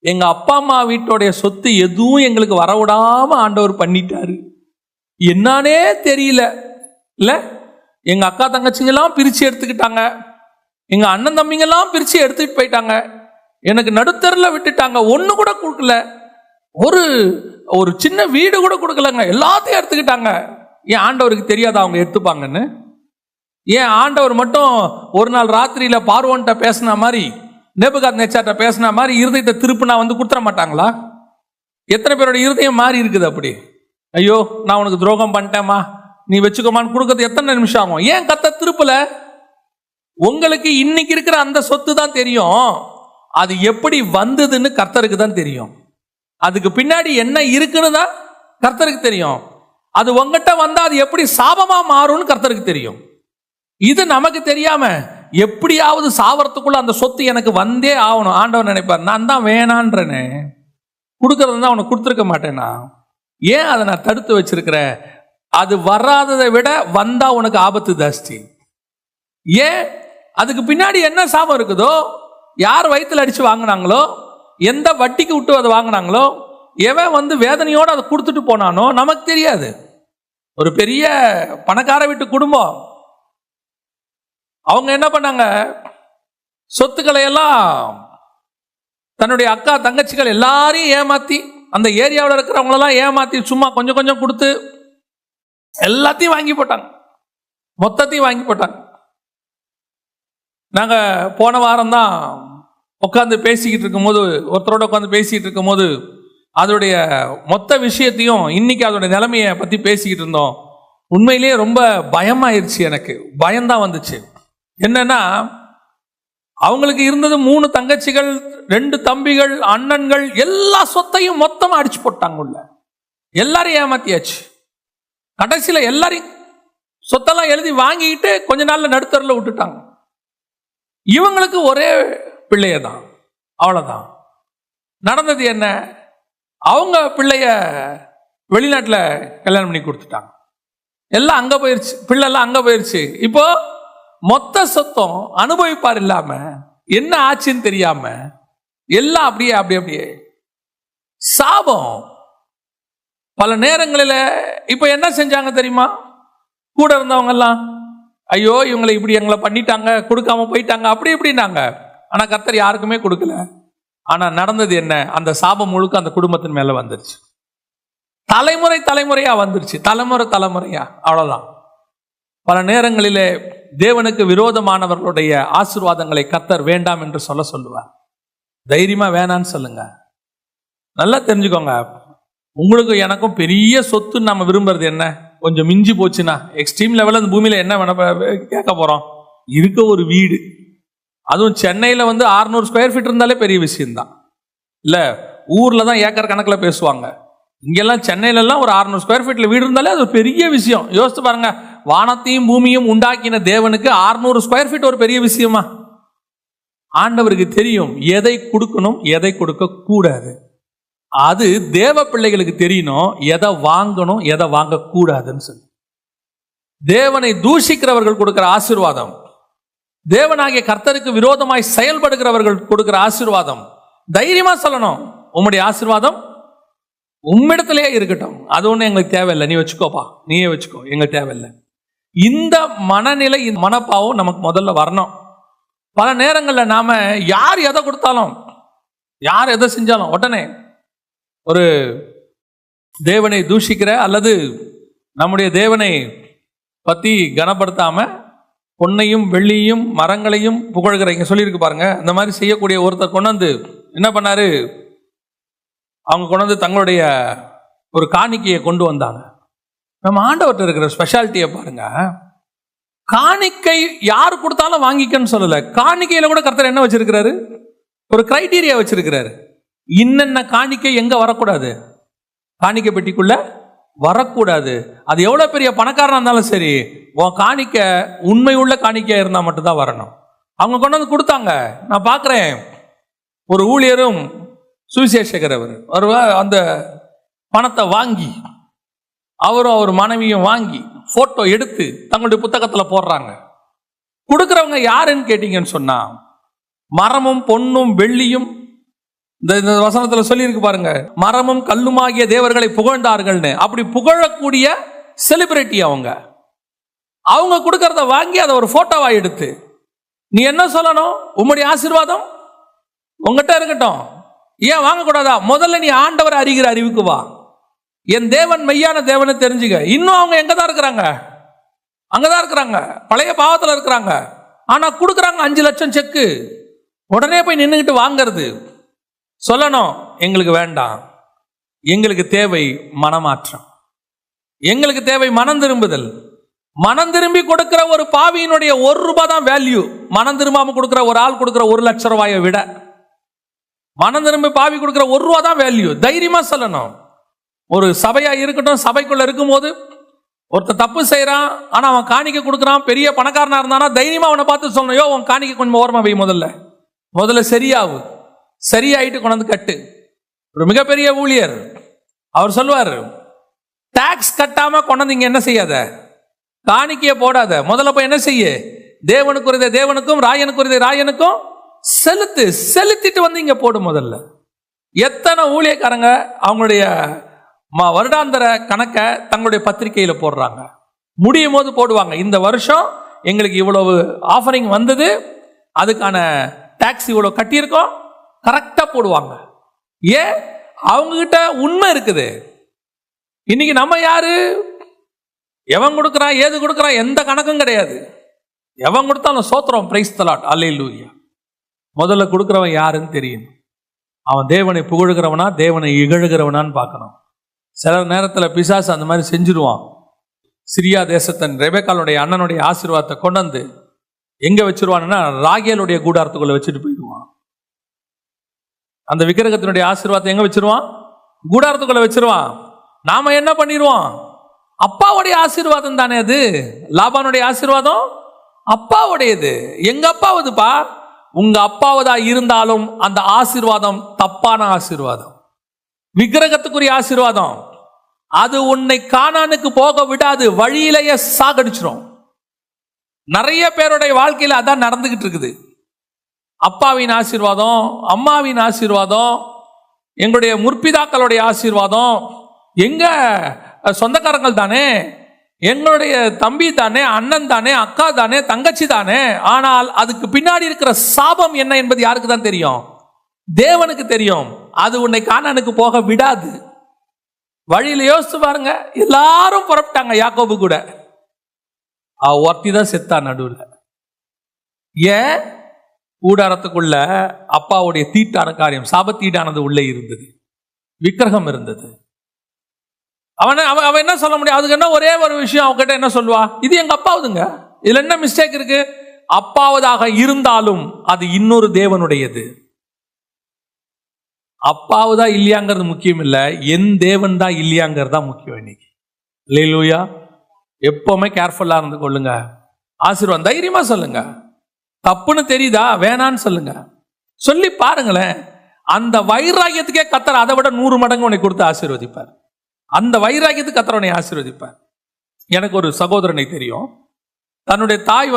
எங்க அப்பா அம்மா வீட்டோடைய சொத்து எதுவும் எங்களுக்கு வரவிடாம ஆண்டவர் பண்ணிட்டாரு, என்னானே தெரியல. இல்ல, எங்க அக்கா தங்கச்சிங்கெல்லாம் பிரிச்சு எடுத்துக்கிட்டாங்க, எங்க அண்ணன் தம்பிங்கெல்லாம் பிரிச்சு எடுத்துட்டு போயிட்டாங்க, எனக்கு நடுத்தரில் விட்டுட்டாங்க, ஒண்ணு கூட கொடுக்கல, ஒரு சின்ன வீடு கூட கொடுக்கலங்க, எல்லாத்தையும் எடுத்துக்கிட்டாங்க. ஏன் ஆண்டவருக்கு தெரியாதா அவங்க எடுத்துப்பாங்கன்னு? ஏன் ஆண்டவர் மட்டும் ஒரு நாள் ராத்திரியில பார்வோன்ட்ட பேசின மாதிரி, நேபுகாத்நேச்சார்ட்ட பேசின மாதிரி இருதயத்தை திருப்பினா வந்து கொடுத்துட மாட்டாங்களா? எத்தனை பேரோட இருதயம் மாறி இருக்குது அப்படி? ஐயோ நான் உனக்கு துரோகம் பண்ணிட்டேமா, நீ வச்சுக்கோமான்னு கொடுக்கறது எத்தனை நிமிஷம் ஆகும்? ஏன் கத்த திருப்பல? உங்களுக்கு இன்னைக்கு இருக்கிற அந்த சொத்து தான் தெரியும், அது எப்படி வந்ததுன்னு கர்த்தருக்கு தான் தெரியும். அதுக்கு பின்னாடி என்ன இருக்குன்னு தான் கர்த்தருக்கு தெரியும். அது உங்ககிட்ட வந்தா அது எப்படி சாபமா மாறும்னு கர்த்தருக்கு தெரியும். இது நமக்கு தெரியாம எப்படியாவது சாவறதுக்குள்ள அந்த சொத்து எனக்கு வந்தே ஆகணும். ஆண்டவர் நினைப்பார், நான் தான் வேணான்றனே, கொடுக்கறது தான் உனக்கு கொடுத்துருக்க மாட்டேனா, ஏன் அதை நான் தடுத்து வச்சிருக்கிறேன்? அது வராததை விட வந்தா உனக்கு ஆபத்து ஜாஸ்தி. ஏன்? அதுக்கு பின்னாடி என்ன சாபம் இருக்குதோ, யார் வயிற்றுல அடிச்சு வாங்கினாங்களோ, எந்த வட்டிக்கு விட்டு அதை வாங்கினாங்களோ, எவன் வந்து வேதனையோடு அதை கொடுத்துட்டு போனானோ நமக்கு தெரியாது. ஒரு பெரிய பணக்கார வீட்டு குடும்பம், அவங்க என்ன பண்ணாங்க, சொத்துக்களை எல்லாம் தன்னுடைய அக்கா தங்கச்சிகள் எல்லாரையும் ஏமாத்தி, அந்த ஏரியாவில் இருக்கிறவங்களெல்லாம் ஏமாத்தி சும்மா கொஞ்சம் கொஞ்சம் கொடுத்து எல்லாத்தையும் வாங்கி போட்டாங்க, மொத்தத்தையும் வாங்கி போட்டாங்க. நாங்கள் போன வாரம் தான் உட்காந்து பேசிக்கிட்டு இருக்கும்போது, ஒருத்தரோட உட்காந்து பேசிக்கிட்டு இருக்கும்போது அதோடைய மொத்த விஷயத்தையும், இன்னைக்கு அதோடைய நிலைமையை பற்றி பேசிக்கிட்டு இருந்தோம். உண்மையிலேயே ரொம்ப பயமாயிருச்சு, எனக்கு பயம்தான் வந்துச்சு. என்னன்னா, அவங்களுக்கு இருந்தது 3 தங்கச்சிகள், 2 தம்பிகள், அண்ணன்கள், எல்லா சொத்தையும் மொத்தமாக அடிச்சு போட்டாங்க உள்ள, எல்லாரையும் ஏமாத்தியாச்சு. கடைசியில் எல்லாரையும் சொத்தெல்லாம் எழுதி வாங்கிக்கிட்டு கொஞ்ச நாள்ல நடுத்தரில் விட்டுட்டாங்க. இவங்களுக்கு ஒரே பிள்ளைய தான், அவ்வளவுதான். நடந்தது என்ன, அவங்க பிள்ளைய வெளிநாட்டில் கல்யாணம் பண்ணி கொடுத்துட்டாங்க, எல்லாம் அங்க போயிருச்சு, பிள்ளைலாம் அங்க போயிருச்சு. இப்போ மொத்த சொத்தம் அனுபவிப்பார் இல்லாம என்ன ஆச்சுன்னு தெரியாம எல்லாம் அப்படியே அப்படியே அப்படியே சாபம். பல நேரங்களில் இப்ப என்ன செஞ்சாங்க தெரியுமா, கூட இருந்தவங்க எல்லாம், ஐயோ இவங்களை இப்படி எங்களை பண்ணிட்டாங்க, கொடுக்காம போயிட்டாங்க, அப்படி இப்படின்னாங்க. ஆனா கர்த்தர் யாருக்குமே கொடுக்கல. ஆனா நடந்தது என்ன, அந்த சாபம் முழுக்க அந்த குடும்பத்தின் மேல வந்துருச்சு. தலைமுறை தலைமுறையா வந்துருச்சு, தலைமுறை தலைமுறையா, அவ்வளவுதான். பல நேரங்களிலே தேவனுக்கு விரோதமானவர்களுடைய ஆசீர்வாதங்களை கர்த்தர் வேண்டாம் என்று சொல்லுவார். தைரியமா வேணான்னு சொல்லுங்க. நல்லா தெரிஞ்சுக்கோங்க, உங்களுக்கு எனக்கும் பெரிய சொத்து நம்ம விரும்புறது என்ன, கொஞ்சம் மிஞ்சி போச்சுன்னா எக்ஸ்ட்ரீம் லெவலில் அந்த பூமியில என்ன கேட்க போறோம், இருக்க ஒரு வீடு, அதுவும் சென்னையில் வந்து 600 ஸ்கொயர் ஃபீட் இருந்தாலே பெரிய விஷயம்தான். இல்லை ஊரில் தான் ஏக்கர் கணக்கில் பேசுவாங்க. இங்கெல்லாம் சென்னையிலலாம் ஒரு 600 ஸ்கொயர் ஃபீட்டில் வீடு இருந்தாலே அது ஒரு பெரிய விஷயம். யோசித்து பாருங்க, வானத்தையும் பூமியும் உண்டாக்கின தேவனுக்கு 600 ஸ்கொயர் ஃபீட் ஒரு பெரிய விஷயமா? ஆண்டவருக்கு தெரியும் எதை கொடுக்கணும் எதை கொடுக்க கூடாது. அது தேவ பிள்ளைகளுக்கு தெரியணும் எதை வாங்கணும் எதை வாங்க கூடாதுன்னு சொல்லி. தேவனை தூஷிக்கிறவர்கள் கொடுக்கிற ஆசீர்வாதம், தேவனாகிய கர்த்தருக்கு விரோதமாய் செயல்படுகிறவர்கள் கொடுக்கிற ஆசீர்வாதம், தைரியமா சொல்லணும் உம்முடைய ஆசீர்வாதம் உம்மிடத்திலேயே இருக்கட்டும், அது ஒண்ணு எங்களுக்கு தேவையில்லை, நீ வச்சுக்கோப்பா, நீயே வச்சுக்கோ, எங்களுக்கு தேவையில்லை. இந்த மனநிலை, இந்த மனப்பாவம் நமக்கு முதல்ல வரணும். பல நேரங்களில் நாம யார் எதை கொடுத்தாலும் யார் எதை செஞ்சாலும் உடனே ஒரு தேவனை தூஷிக்கிற அல்லது நம்முடைய தேவனை பத்தி கனப்படுத்தாம பொன்னையும் வெள்ளியும் மரங்களையும் புகழ்கிற, இங்க சொல்லியிருக்கு பாருங்க, அந்த மாதிரி செய்யக்கூடிய ஒருத்தர் கொண்டாந்து என்ன பண்ணாரு, அவங்க கொண்டாந்து தங்களுடைய ஒரு காணிக்கையை கொண்டு வந்தாங்க. நம்ம ஆண்டவர்கிட்ட இருக்கிற ஸ்பெஷாலிட்டியை பாருங்க, காணிக்கை யாரு கொடுத்தாலும் வாங்கிக்கன்னு சொல்லல. காணிக்கையில கூட கர்த்தர் என்ன வச்சிருக்கிறாரு, ஒரு கிரைட்டீரியா வச்சிருக்கிறாரு. இன்னென்ன காணிக்கை எங்க வரக்கூடாது, காணிக்கை பெட்டிக்குள்ள வரக்கூடாது. அது எவ்வளவு பெரிய பணக்காரனா இருந்தாலும் சரி, உன் காணிக்க உண்மை உள்ள காணிக்கையா இருந்தா மட்டும்தான் வரணும். அவங்க கொண்டு வந்து கொடுத்தாங்க. நான் பார்க்கிறேன், ஒரு ஊழியரும் சுவிசேஷகர் அவர் அந்த பணத்தை வாங்கி அவரும் அவர் மனைவியும் வாங்கி போட்டோ எடுத்து தங்களுடைய புத்தகத்துல போடுறாங்க. கொடுக்கிறவங்க யாருன்னு கேட்டீங்கன்னு சொன்னா, மரமும் பொன்னும் வெள்ளியும், இந்த வசனத்துல சொல்லியிருக்கு பாருங்க, மரமும் கல்லுமாகிய தேவர்களை புகழ்ந்தார்கள்னு. அப்படி புகழக்கூடிய செலிபிரிட்டி அவங்க கொடுக்கறத வாங்கி அதை ஒரு போட்டோவா எடுத்து, நீ என்ன சொல்லணும், உம்முடைய ஆசீர்வாதம் உங்ககிட்ட இருக்கட்டும். ஏன் வாங்கக்கூடாதா? முதல்ல நீ ஆண்டவரை அறிகிற அறிவுக்கு வா, என் தேவன் மெய்யான தேவனை தெரிஞ்சுக்க. இன்னும் அவங்க எங்கதான் இருக்கிறாங்க, அங்கதான் இருக்கிறாங்க, பழைய பாவத்தில் இருக்கிறாங்க. ஆனா கொடுக்குறாங்க 5 லட்சம் செக்கு. உடனே போய் நின்றுகிட்டு வாங்கிறது. சொல்லணும், எங்களுக்கு வேண்டாம், எங்களுக்கு தேவை மனமாற்றம், எங்களுக்கு தேவை மனம் திரும்புதல். மனம் திரும்பி கொடுக்கிற ஒரு பாவியினுடைய ₹1 தான் வேல்யூ. மனம் திரும்பாம கொடுக்கிற ஒரு ஆள் கொடுக்கிற 1 லட்சம் ரூபாயை விட மனம் திரும்பி பாவி கொடுக்கிற ₹1 தான் வேல்யூ. தைரியமா சொல்லணும். ஒரு சபையா இருக்கட்டும், சபைக்குள்ள இருக்கும்போது ஒருத்தர் தப்பு செய்யறான், ஆனா அவன் காணிக்கை கொடுக்குறான், பெரிய பணக்காரனா இருந்தானா தைரியமா அவனை பார்த்து சொல்லணும், யோ உன் காணிக்கை கொஞ்சம் ஓரமா வை, முதல்ல சரியாவு, சரியாயிட்டு கொண்டாந்து கட்டு. ஒரு மிகப்பெரிய ஊழியர் அவர் சொல்லுவார், டாக்ஸ் கட்டாம கொண்டாந்து இங்க என்ன செய்யாத, காணிக்கைய போடாத, முதல்ல போய் என்ன செய்ய, தேவனுக்குரியதை தேவனுக்கும் ராயனுக்குரியதை ராயனுக்கும் செலுத்திட்டு வந்து இங்க போடு. முதல்ல எத்தனை ஊழியக்காரங்க அவங்களுடைய வருடாந்திர கணக்கை தங்களுடைய பத்திரிகையில போடுறாங்க, முடியும் போது போடுவாங்க, இந்த வருஷம் எங்களுக்கு இவ்வளவு ஆஃபரிங் வந்தது, அதுக்கான டாக்ஸ் இவ்வளவு கட்டியிருக்கோம், கரெக்டா போடுவாங்க. ஏன்? அவங்க கிட்ட உண்மை இருக்குது. இன்னைக்கு நம்ம யாரு, எவன் கொடுக்குறான் ஏது கொடுக்குறான் எந்த கணக்கும் கிடையாது. எவன் கொடுத்தாலும் சோத்திரம், பிரைஸ் தி லார்ட், அல்லேலூயா. முதல்ல கொடுக்கிறவன் யாருன்னு தெரியும். அவன் தேவனை புகழுகிறவனா தேவனை இகழுகிறவனான்னு பார்க்கணும். சில நேரத்தில் பிசாசு அந்த மாதிரி செஞ்சிருவான். சிரியா தேசத்தன் ரெபெக்காளுடைய அண்ணனுடைய ஆசீர்வாதத்தை கொண்டாந்து எங்க வச்சிருவான்னா, ராகேலுடைய கூடாரத்துக்குள்ள வச்சுட்டு போயிடுவான். அந்த விக்கிரகத்தினுடைய ஆசீர்வாதத்தை எங்க வச்சிருவான், கூடாரத்துக்குள்ள வச்சிருவான். நாம என்ன பண்ணிடுவோம், அப்பாவுடைய ஆசீர்வாதம் தானே அது, லாபானுடைய ஆசீர்வாதம் அப்பாவுடையது. எங்க அப்பாவதுப்பா, உங்க அப்பாவதா இருந்தாலும் அந்த ஆசீர்வாதம் தப்பான ஆசீர்வாதம், விக்கிரகத்துக்குரிய ஆசீர்வாதம். அது உன்னை கானானுக்கு போக விடாது, வழியிலேயே சாகடிச்சிடும். நிறைய பேருடைய வாழ்க்கையில அதான் நடந்துகிட்டு இருக்குது. அப்பாவின் ஆசீர்வாதம், அம்மாவின் ஆசீர்வாதம், எங்களுடைய முற்பிதாக்களுடைய ஆசீர்வாதம், எங்க சொந்தக்காரங்கள் தானே, எங்களுடைய தம்பி தானே, அண்ணன் தானே, அக்கா தானே, தங்கச்சி தானே. ஆனால் அதுக்கு பின்னாடி இருக்கிற சாபம் என்ன என்பது யாருக்கு தான் தெரியும், தேவனுக்கு தெரியும். அது உன்னை கானானுக்கு போக விடாது. வழியில யோசிச்சு பாருங்க, எல்லாரும் புறப்பட்டாங்க, யாக்கோபு கூட ஒருத்தி தான் செத்தா நடுவில். ஏன்? கூடாரத்துக்குள்ள அப்பாவுடைய தீட்டான காரியம், சாபத்தீடானது உள்ளே இருந்தது, விக்கிரகம் இருந்தது. அவன் என்ன சொல்ல முடியும், அதுக்கு என்ன ஒரே ஒரு விஷயம் அவங்ககிட்ட என்ன சொல்லுவா, இது எங்க அப்பாவுதுங்க, இதுல என்ன மிஸ்டேக் இருக்கு, அப்பாவதாக இருந்தாலும் அது இன்னொரு தேவனுடையது. அப்பாவுதான் இல்லையாங்கிறது முக்கியம் இல்லை, என் தேவன் தான் இல்லையாங்கிறது தான் முக்கியம் இன்னைக்கு. அல்லேலூயா. எப்பவுமே கேர்ஃபுல்லா இருந்து கொள்ளுங்க. ஆசீர்வாதம் தைரியமா சொல்லுங்க. தப்புன்னு தெரியுதா, வேணான்னு சொல்லுங்க. சொல்லி பாருங்களேன். அந்த வைராகியத்துக்கே கர்த்தர் அதை விட 100 மடங்கு உன்னை கொடுத்து ஆசீர்வதிப்பார். அந்த வைராகியத்துக்கு கர்த்தர் உன்னை ஆசீர்வதிப்பார். எனக்கு ஒரு சகோதரனை தெரியும். தன்னுடைய தாய்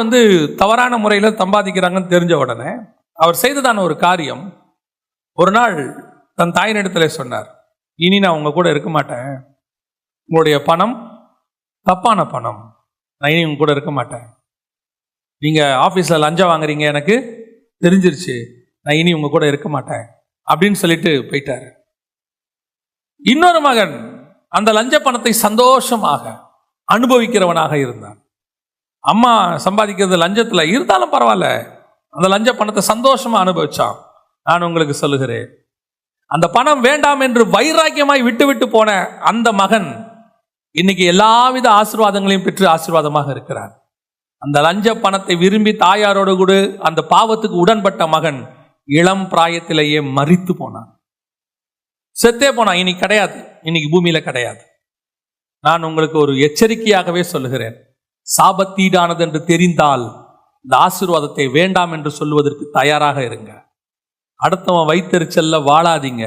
தவறான முறையில் சம்பாதிக்கிறாங்கன்னு தெரிஞ்ச உடனே அவர் செய்ததான ஒரு காரியம், ஒரு நாள் தன் தாயினிடத்துல சொன்னார், இனி நான் உங்க கூட இருக்க மாட்டேன், உங்களுடைய பணம் தப்பான பணம், நான் இனி உங்க கூட இருக்க மாட்டேன், நீங்க ஆபீஸ்ல லஞ்சம் வாங்குறீங்க எனக்கு தெரிஞ்சிருச்சு, நான் இனி உங்க கூட இருக்க மாட்டேன் அப்படின்னு சொல்லிட்டு போயிட்டாரு. இன்னொரு மகன் அந்த லஞ்ச பணத்தை சந்தோஷமாக அனுபவிக்கிறவனாக இருந்தான். அம்மா சம்பாதிக்கிறது லஞ்சத்துல இருந்தாலும் பரவாயில்ல, அந்த லஞ்ச பணத்தை சந்தோஷமா அனுபவிச்சான். நான் உங்களுக்கு சொல்லுகிறேன், அந்த பணம் வேண்டாம் என்று வைராக்கியமாய் விட்டு விட்டு போன அந்த மகன் இன்னைக்கு எல்லாவித ஆசீர்வாதங்களையும் பெற்று ஆசீர்வாதமாக இருக்கிறான். அந்த லஞ்ச பணத்தை விரும்பி தாயாரோடு கூட அந்த பாவத்துக்கு உடன்பட்ட மகன் இளம் பிராயத்திலேயே மரித்து போனான், செத்தே போனான். இன்னைக்கு கிடையாது, இன்னைக்கு பூமியில கிடையாது. நான் உங்களுக்கு ஒரு எச்சரிக்கையாகவே சொல்லுகிறேன், சாபத்தீடானது என்று தெரிந்தால் இந்த ஆசீர்வாதத்தை வேண்டாம் என்று சொல்வதற்கு தயாராக இருங்க. அடுத்தவன் வயிற்றெரிச்சல்ல வாழாதீங்க,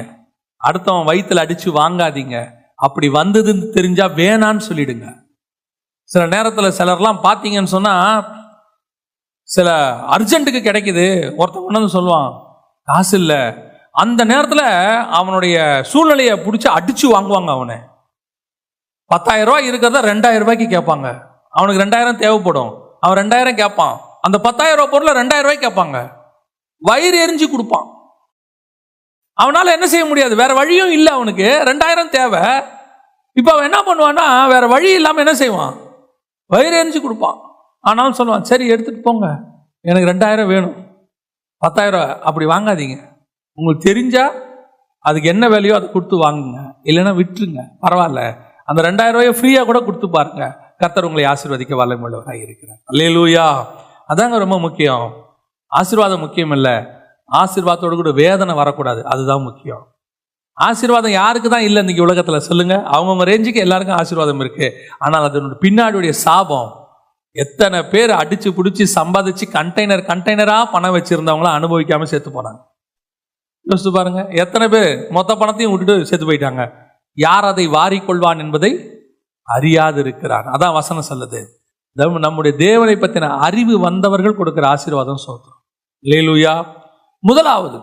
அடுத்தவன் வயிற்றுல அடிச்சு வாங்காதீங்க. அப்படி வந்ததுன்னு தெரிஞ்சா வேணான்னு சொல்லிடுங்க. சில நேரத்தில் சிலர்லாம் பார்த்தீங்கன்னு சொன்னா, சில அர்ஜென்ட்டுக்கு கிடைக்குது, ஒருத்தன் சொல்லுவான் காசு இல்லை, அந்த நேரத்தில் அவனுடைய சூழ்நிலையை பிடிச்சி அடிச்சு வாங்குவாங்க. அவனை 10,000 ரூபாய் இருக்கிறத 2,000 ரூபாய்க்கு கேட்பாங்க. அவனுக்கு 2,000 தேவைப்படும், அவன் 2,000 கேட்பான். அந்த 10,000 ரூபாய் பொருளை 2,000 ரூபாய்க்கு கேட்பாங்க. வயிறு எரிஞ்சு கொடுப்பான். அவனால என்ன செய்ய முடியாது, வேற வழியும் இல்லை, அவனுக்கு 2,000 தேவை. இப்ப அவன் என்ன பண்ணுவான்னா, வேற வழி இல்லாம என்ன செய்வான், வயிறு எரிஞ்சு கொடுப்பான். ஆனாலும் சொல்லுவான், சரி எடுத்துட்டு போங்க, எனக்கு 2,000 வேணும், 10,000 அப்படி வாங்காதீங்க, உங்களுக்கு தெரிஞ்சா அதுக்கு என்ன வேலையோ அதை கொடுத்து வாங்குங்க, இல்லைன்னா விட்டுருங்க, பரவாயில்ல, அந்த 2,000 ரூபாயை ஃப்ரீயா கூட கொடுத்து பாருங்க, கர்த்தர் உங்களை ஆசீர்வதிக்க வல்லமையுள்ளவராக இருக்கிறார். அல்லேலூயா. அதாங்க ரொம்ப முக்கியம். ஆசீர்வாதம் முக்கியம் இல்லை, ஆசீர்வாதத்தோடு கூட வேதனை வரக்கூடாது, அதுதான் முக்கியம். ஆசீர்வாதம் யாருக்கு தான் இல்லை இன்னைக்கு உலகத்துல சொல்லுங்க? அவங்கவுங்க ரேஞ்சுக்கு எல்லாருக்கும் ஆசீர்வாதம் இருக்கு. ஆனால் அதனுடைய பின்னாடியுடைய சாபம், எத்தனை பேர் அடிச்சு பிடிச்சி சம்பாதிச்சு கண்டெய்னரா பணம் வச்சிருந்தவங்களாம் அனுபவிக்காம செத்து போனாங்க. யோசிச்சு பாருங்க, எத்தனை பேர் மொத்த பணத்தையும் விட்டுட்டு செத்து போயிட்டாங்க. யார் அதை வாரிக்கொள்வான் என்பதை அறியாது இருக்கிறான். அதான் வசனம் சொல்லுது. நம்முடைய தேவனை பத்தின அறிவு வந்தவர்கள் கொடுக்கிற ஆசீர்வாதம் சொல்றோம். அல்லேலூயா. முதலாவது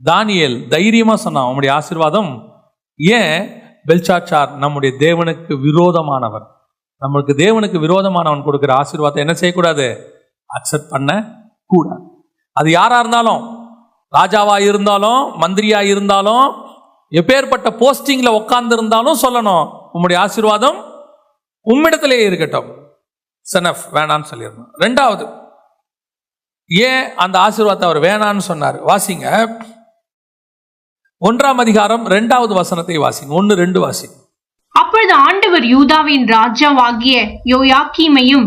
தானியேல் தைரியமா சொன்னான் அவனுடைய ஆசீர்வாதம். ஏன்? பெல்ஷாத்சார் நம்முடைய தேவனுக்கு விரோதமானவன். நம்மளுக்கு தேவனுக்கு விரோதமானவன் கொடுக்கிற ஆசீர்வாதத்தை என்ன செய்யக்கூடாது, அக்செப்ட் பண்ண கூடாது. அது யாரா இருந்தாலும், ராஜாவா இருந்தாலும், மந்திரியா இருந்தாலும், எப்பேற்பட்ட போஸ்டிங்ல உட்கார்ந்து இருந்தாலும் சொல்லணும், உம்முடைய ஆசீர்வாதம் உம்மிடத்திலே இருக்கட்டும். சனஃப் வேணான்னு சொல்லிடணும். ரெண்டாவது, ஏன் அந்த ஆசீர்வாதத்தை அவர் வேணான்னு சொன்னார்? வாசிங்க 1ஆம் அதிகாரம் 2வது வசனத்தை வாசிங்க. 1-2 வாசிங்க. அப்பொழுது ஆண்டவர் யூதாவின் ராஜாவாகிய யோயாக்கீமையும்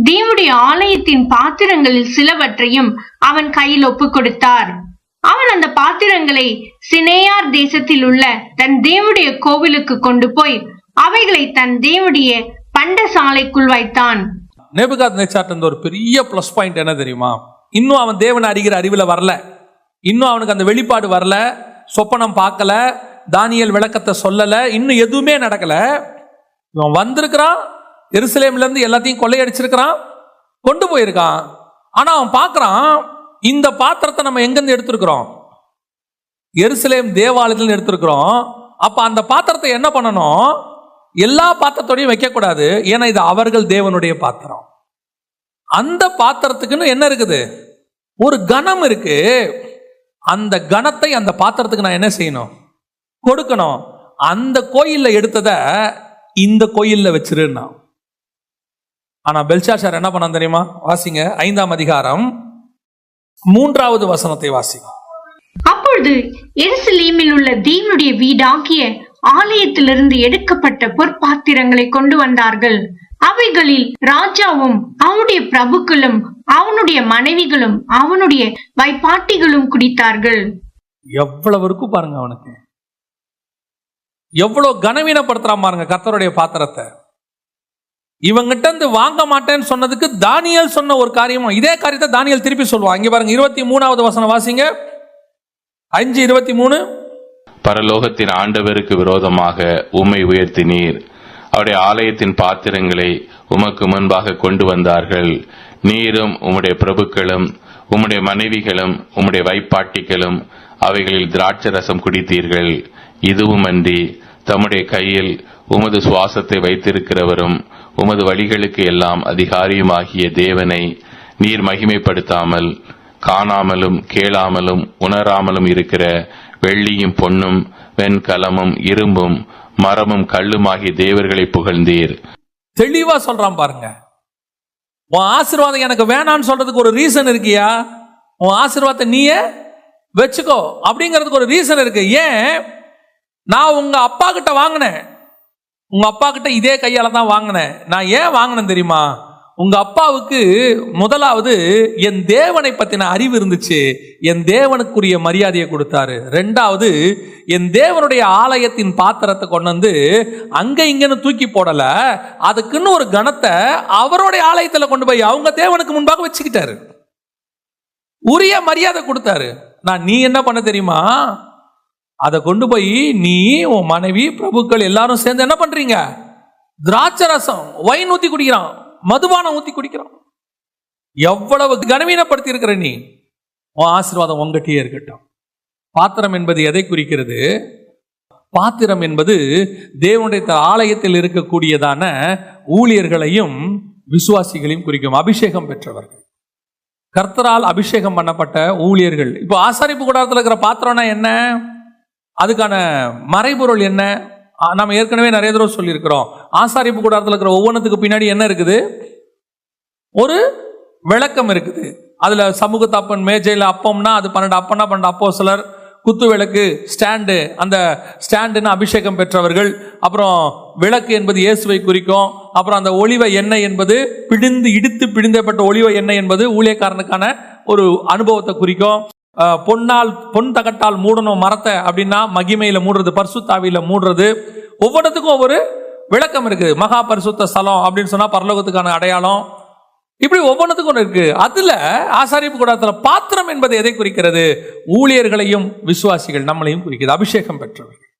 தேவனுடைய ஆலயத்தின் பாத்திரங்களில் சிலவற்றையும் அவன் கையில் ஒப்புக் கொடுத்தார். அவன் அந்த பாத்திரங்களை சினேயார் தேசத்தில் உள்ள தன் தேவனுடைய கோவிலுக்கு கொண்டு போய் அவைகளை தன் தேவனுடைய பண்டசாலைக்குள் வைத்தான். நேபுகாத்நேச்சார் ஒரு பெரிய பிளஸ் பாயிண்ட் என்ன தெரியுமா? இன்னும் அவன் தேவனை அறிகிற அறிவுல வரல, இன்னும் அவனுக்கு அந்த வெளிப்பாடு வரல, சொப்பனம் பார்க்கல, தானியேல் விளக்கத்தை சொல்லல, இன்னும் எதுவுமே நடக்கல. இவன் வந்திருக்கிறான், எருசலேம்ல இருந்து எல்லாத்தையும் கொள்ளையடிச்சிருக்கிறான், கொண்டு போயிருக்கான். ஆனா அவன் பார்க்கறான், இந்த பாத்திரத்தை நம்ம எங்கிருந்து எடுத்திருக்கிறோம்? எருசலேம் தேவாலயத்துல எடுத்திருக்கிறோம். அப்ப அந்த பாத்திரத்தை என்ன பண்ணணும்? எல்லா பாத்திரத்தோடையும் வைக்க கூடாது, ஏன்னா இது அவர்கள் தேவனுடைய பாத்திரம். அந்த பாத்திரத்துக்குன்னு என்ன இருக்குது? ஒரு கணம் இருக்கு. அந்த கணத்தை அந்த பாத்திரத்துக்கு நான் என்ன செய்யணும்? கொடுக்கணும். அந்த கோயில்ல எடுத்தத இந்த கோயில்ல வச்சிருந்தா. ஆனா பெல்ஷாத்சார் என்ன பண்ண தெரியுமா? வாசிங்க 5ஆம் அதிகாரம் 3வது வசனத்தை வாசிங்க. அப்பொழுது எருசலேமில் உள்ள தேவனுடைய வீடாகிய ஆலயத்திலிருந்து எடுக்கப்பட்ட பொற்பாத்திரங்களை கொண்டு வந்தார்கள். அவைகளில் ராஜாவும் அவனுடைய பிரபுக்களும் அவனுடைய மனைவிகளும் அவனுடைய வைப்பாட்டிகளும் குடித்தார்கள். எவ்வளவு இருக்கு பாருங்க அவனுக்கு, எவ்வளவு கனவீனப்படுத்துறான் பாருங்க கர்த்தருடைய பாத்திரத்தை. இவங்கிட்ட இருந்து வாங்க மாட்டேன்னு சொன்னதுக்கு தானியேல் சொன்ன ஒரு காரியமும் இதே காரியத்தை தானியேல் திருப்பி சொல்லுவான். இங்க பாருங்க 23வது வசனம் வாசிங்க, 5:23. பரலோகத்தின் ஆண்டவருக்கு விரோதமாக உம்மை உயர்த்தினீர், அவருடைய ஆலயத்தின் பாத்திரங்களை உமக்கு முன்பாக கொண்டு வந்தார்கள். நீரும் உம்முடைய பிரபுக்களும் உம்முடைய மனைவிகளும் உம்முடைய வைப்பாட்டிகளும் அவைகளில் திராட்சரசம் குடித்தீர்கள். இதுவுமன்றி தம்முடைய கையில் உமது சுவாசத்தை வைத்திருக்கிறவரும் உமது வழிகளுக்கு எல்லாம் அதிகாரியுமாகிய தேவனை நீர் மகிமைப்படுத்தாமல் காணாமலும் கேளாமலும் உணராமலும் இருக்கிற வெள்ளியும் பொன்னும் வெண்கலமும் இரும்பும் மரமும் கல்லுமாகிய தேவர்களை புகழ்ந்தீர். தெளிவா சொல்றான் பாருங்க. உன் ஆசீர்வாதம் எனக்கு வேணான்னு சொல்றதுக்கு ஒரு ரீசன் இருக்கியா? உன் ஆசீர்வாதத்தை நீயே வச்சுக்கோ அப்படிங்கிறதுக்கு ஒரு ரீசன் இருக்கு. ஏன்? நான் உங்க அப்பா கிட்ட வாங்கினேன், உங்க அப்பா கிட்ட இதே கையால தான் வாங்கினேன். நான் ஏன் வாங்கினேன் தெரியுமா? உங்க அப்பாவுக்கு முதலாவது என் தேவனை பத்தின அறிவு இருந்துச்சு, என் தேவனுக்குரிய மரியாதையை கொடுத்தாரு. ரெண்டாவது, என் தேவனுடைய ஆலயத்தின் பாத்திரத்தை கொண்டு வந்து அங்க இங்கன்னு தூக்கி போடல, அதுக்குன்னு ஒரு கணத்தை அவருடைய ஆலயத்துல கொண்டு போய் அவங்க தேவனுக்கு முன்பாக வச்சுக்கிட்டாரு, உரிய மரியாதை கொடுத்தாரு. நீ என்ன பண்ண தெரியுமா? அதை கொண்டு போய் நீ உன் மனைவி பிரபுக்கள் எல்லாரும் சேர்ந்து என்ன பண்றீங்க? திராட்சை ரசம் வைன் ஊத்தி குடிக்கிறான், மதுபானம் ஊத்தி குடிக்கிறான். எவ்வளவு கனவீனப்படுத்தி இருக்கிற நீ. உன் ஆசீர்வாதம் உங்ககிட்டயே இருக்கட்டும். பாத்திரம் என்பது எதை குறிக்கிறது? பாத்திரம் என்பது தேவனுடைய ஆலயத்தில் இருக்கக்கூடியதான ஊழியர்களையும் விசுவாசிகளையும் குறிக்கும். அபிஷேகம் பெற்றவர்கள், கர்த்தரால் அபிஷேகம் பண்ணப்பட்ட ஊழியர்கள். இப்போ ஆசாரிப்பு கூடாரத்தில் இருக்கிற பாத்திரம்னா என்ன? அதுக்கான மறைபொருள் என்ன? நம்ம ஏற்கனவே நிறைய தடவை சொல்லியிருக்கிறோம். ஆசாரிப்பு கூடாரத்தில் இருக்கிற ஒவ்வொன்றுத்துக்கு பின்னாடி என்ன இருக்குது? ஒரு விளக்கம் இருக்குது. அதுல சமூகத்தப்பன் மேஜையில் அப்பம்னா அது 12 அப்பம்னா 12 அப்போஸ்தலர், குத்து விளக்கு ஸ்டாண்டு, அந்த ஸ்டாண்டுன்னு அபிஷேகம் பெற்றவர்கள். அப்புறம் விளக்கு என்பது இயேசுவை குறிக்கும். அப்புறம் அந்த ஒலிவ எண்ணெய் என்பது இடித்து பிழிந்தப்பட்ட ஒலிவ எண்ணெய் என்பது ஊழியக்காரனுக்கான ஒரு அனுபவத்தை குறிக்கும். பொன் தகட்டால் மூடணும் மரத்தை அப்படின்னா மகிமையில மூடுறது, பரிசுத்தாவியில மூடுறது. ஒவ்வொன்றுத்துக்கும் ஒவ்வொரு விளக்கம் இருக்கு. மகா பரிசுத்த ஸ்தலம் அப்படின்னு சொன்னா பரலோகத்துக்கான அடையாளம். இப்படி ஒவ்வொன்றுத்துக்கும் ஒன்று இருக்கு. அதுல ஆசாரிப்பு கூடாரத்துல பாத்திரம் என்பது எதை குறிக்கிறது? ஊழியர்களையும் விசுவாசிகள் நம்மளையும் குறிக்கிறது, அபிஷேகம் பெற்றவர்கள்.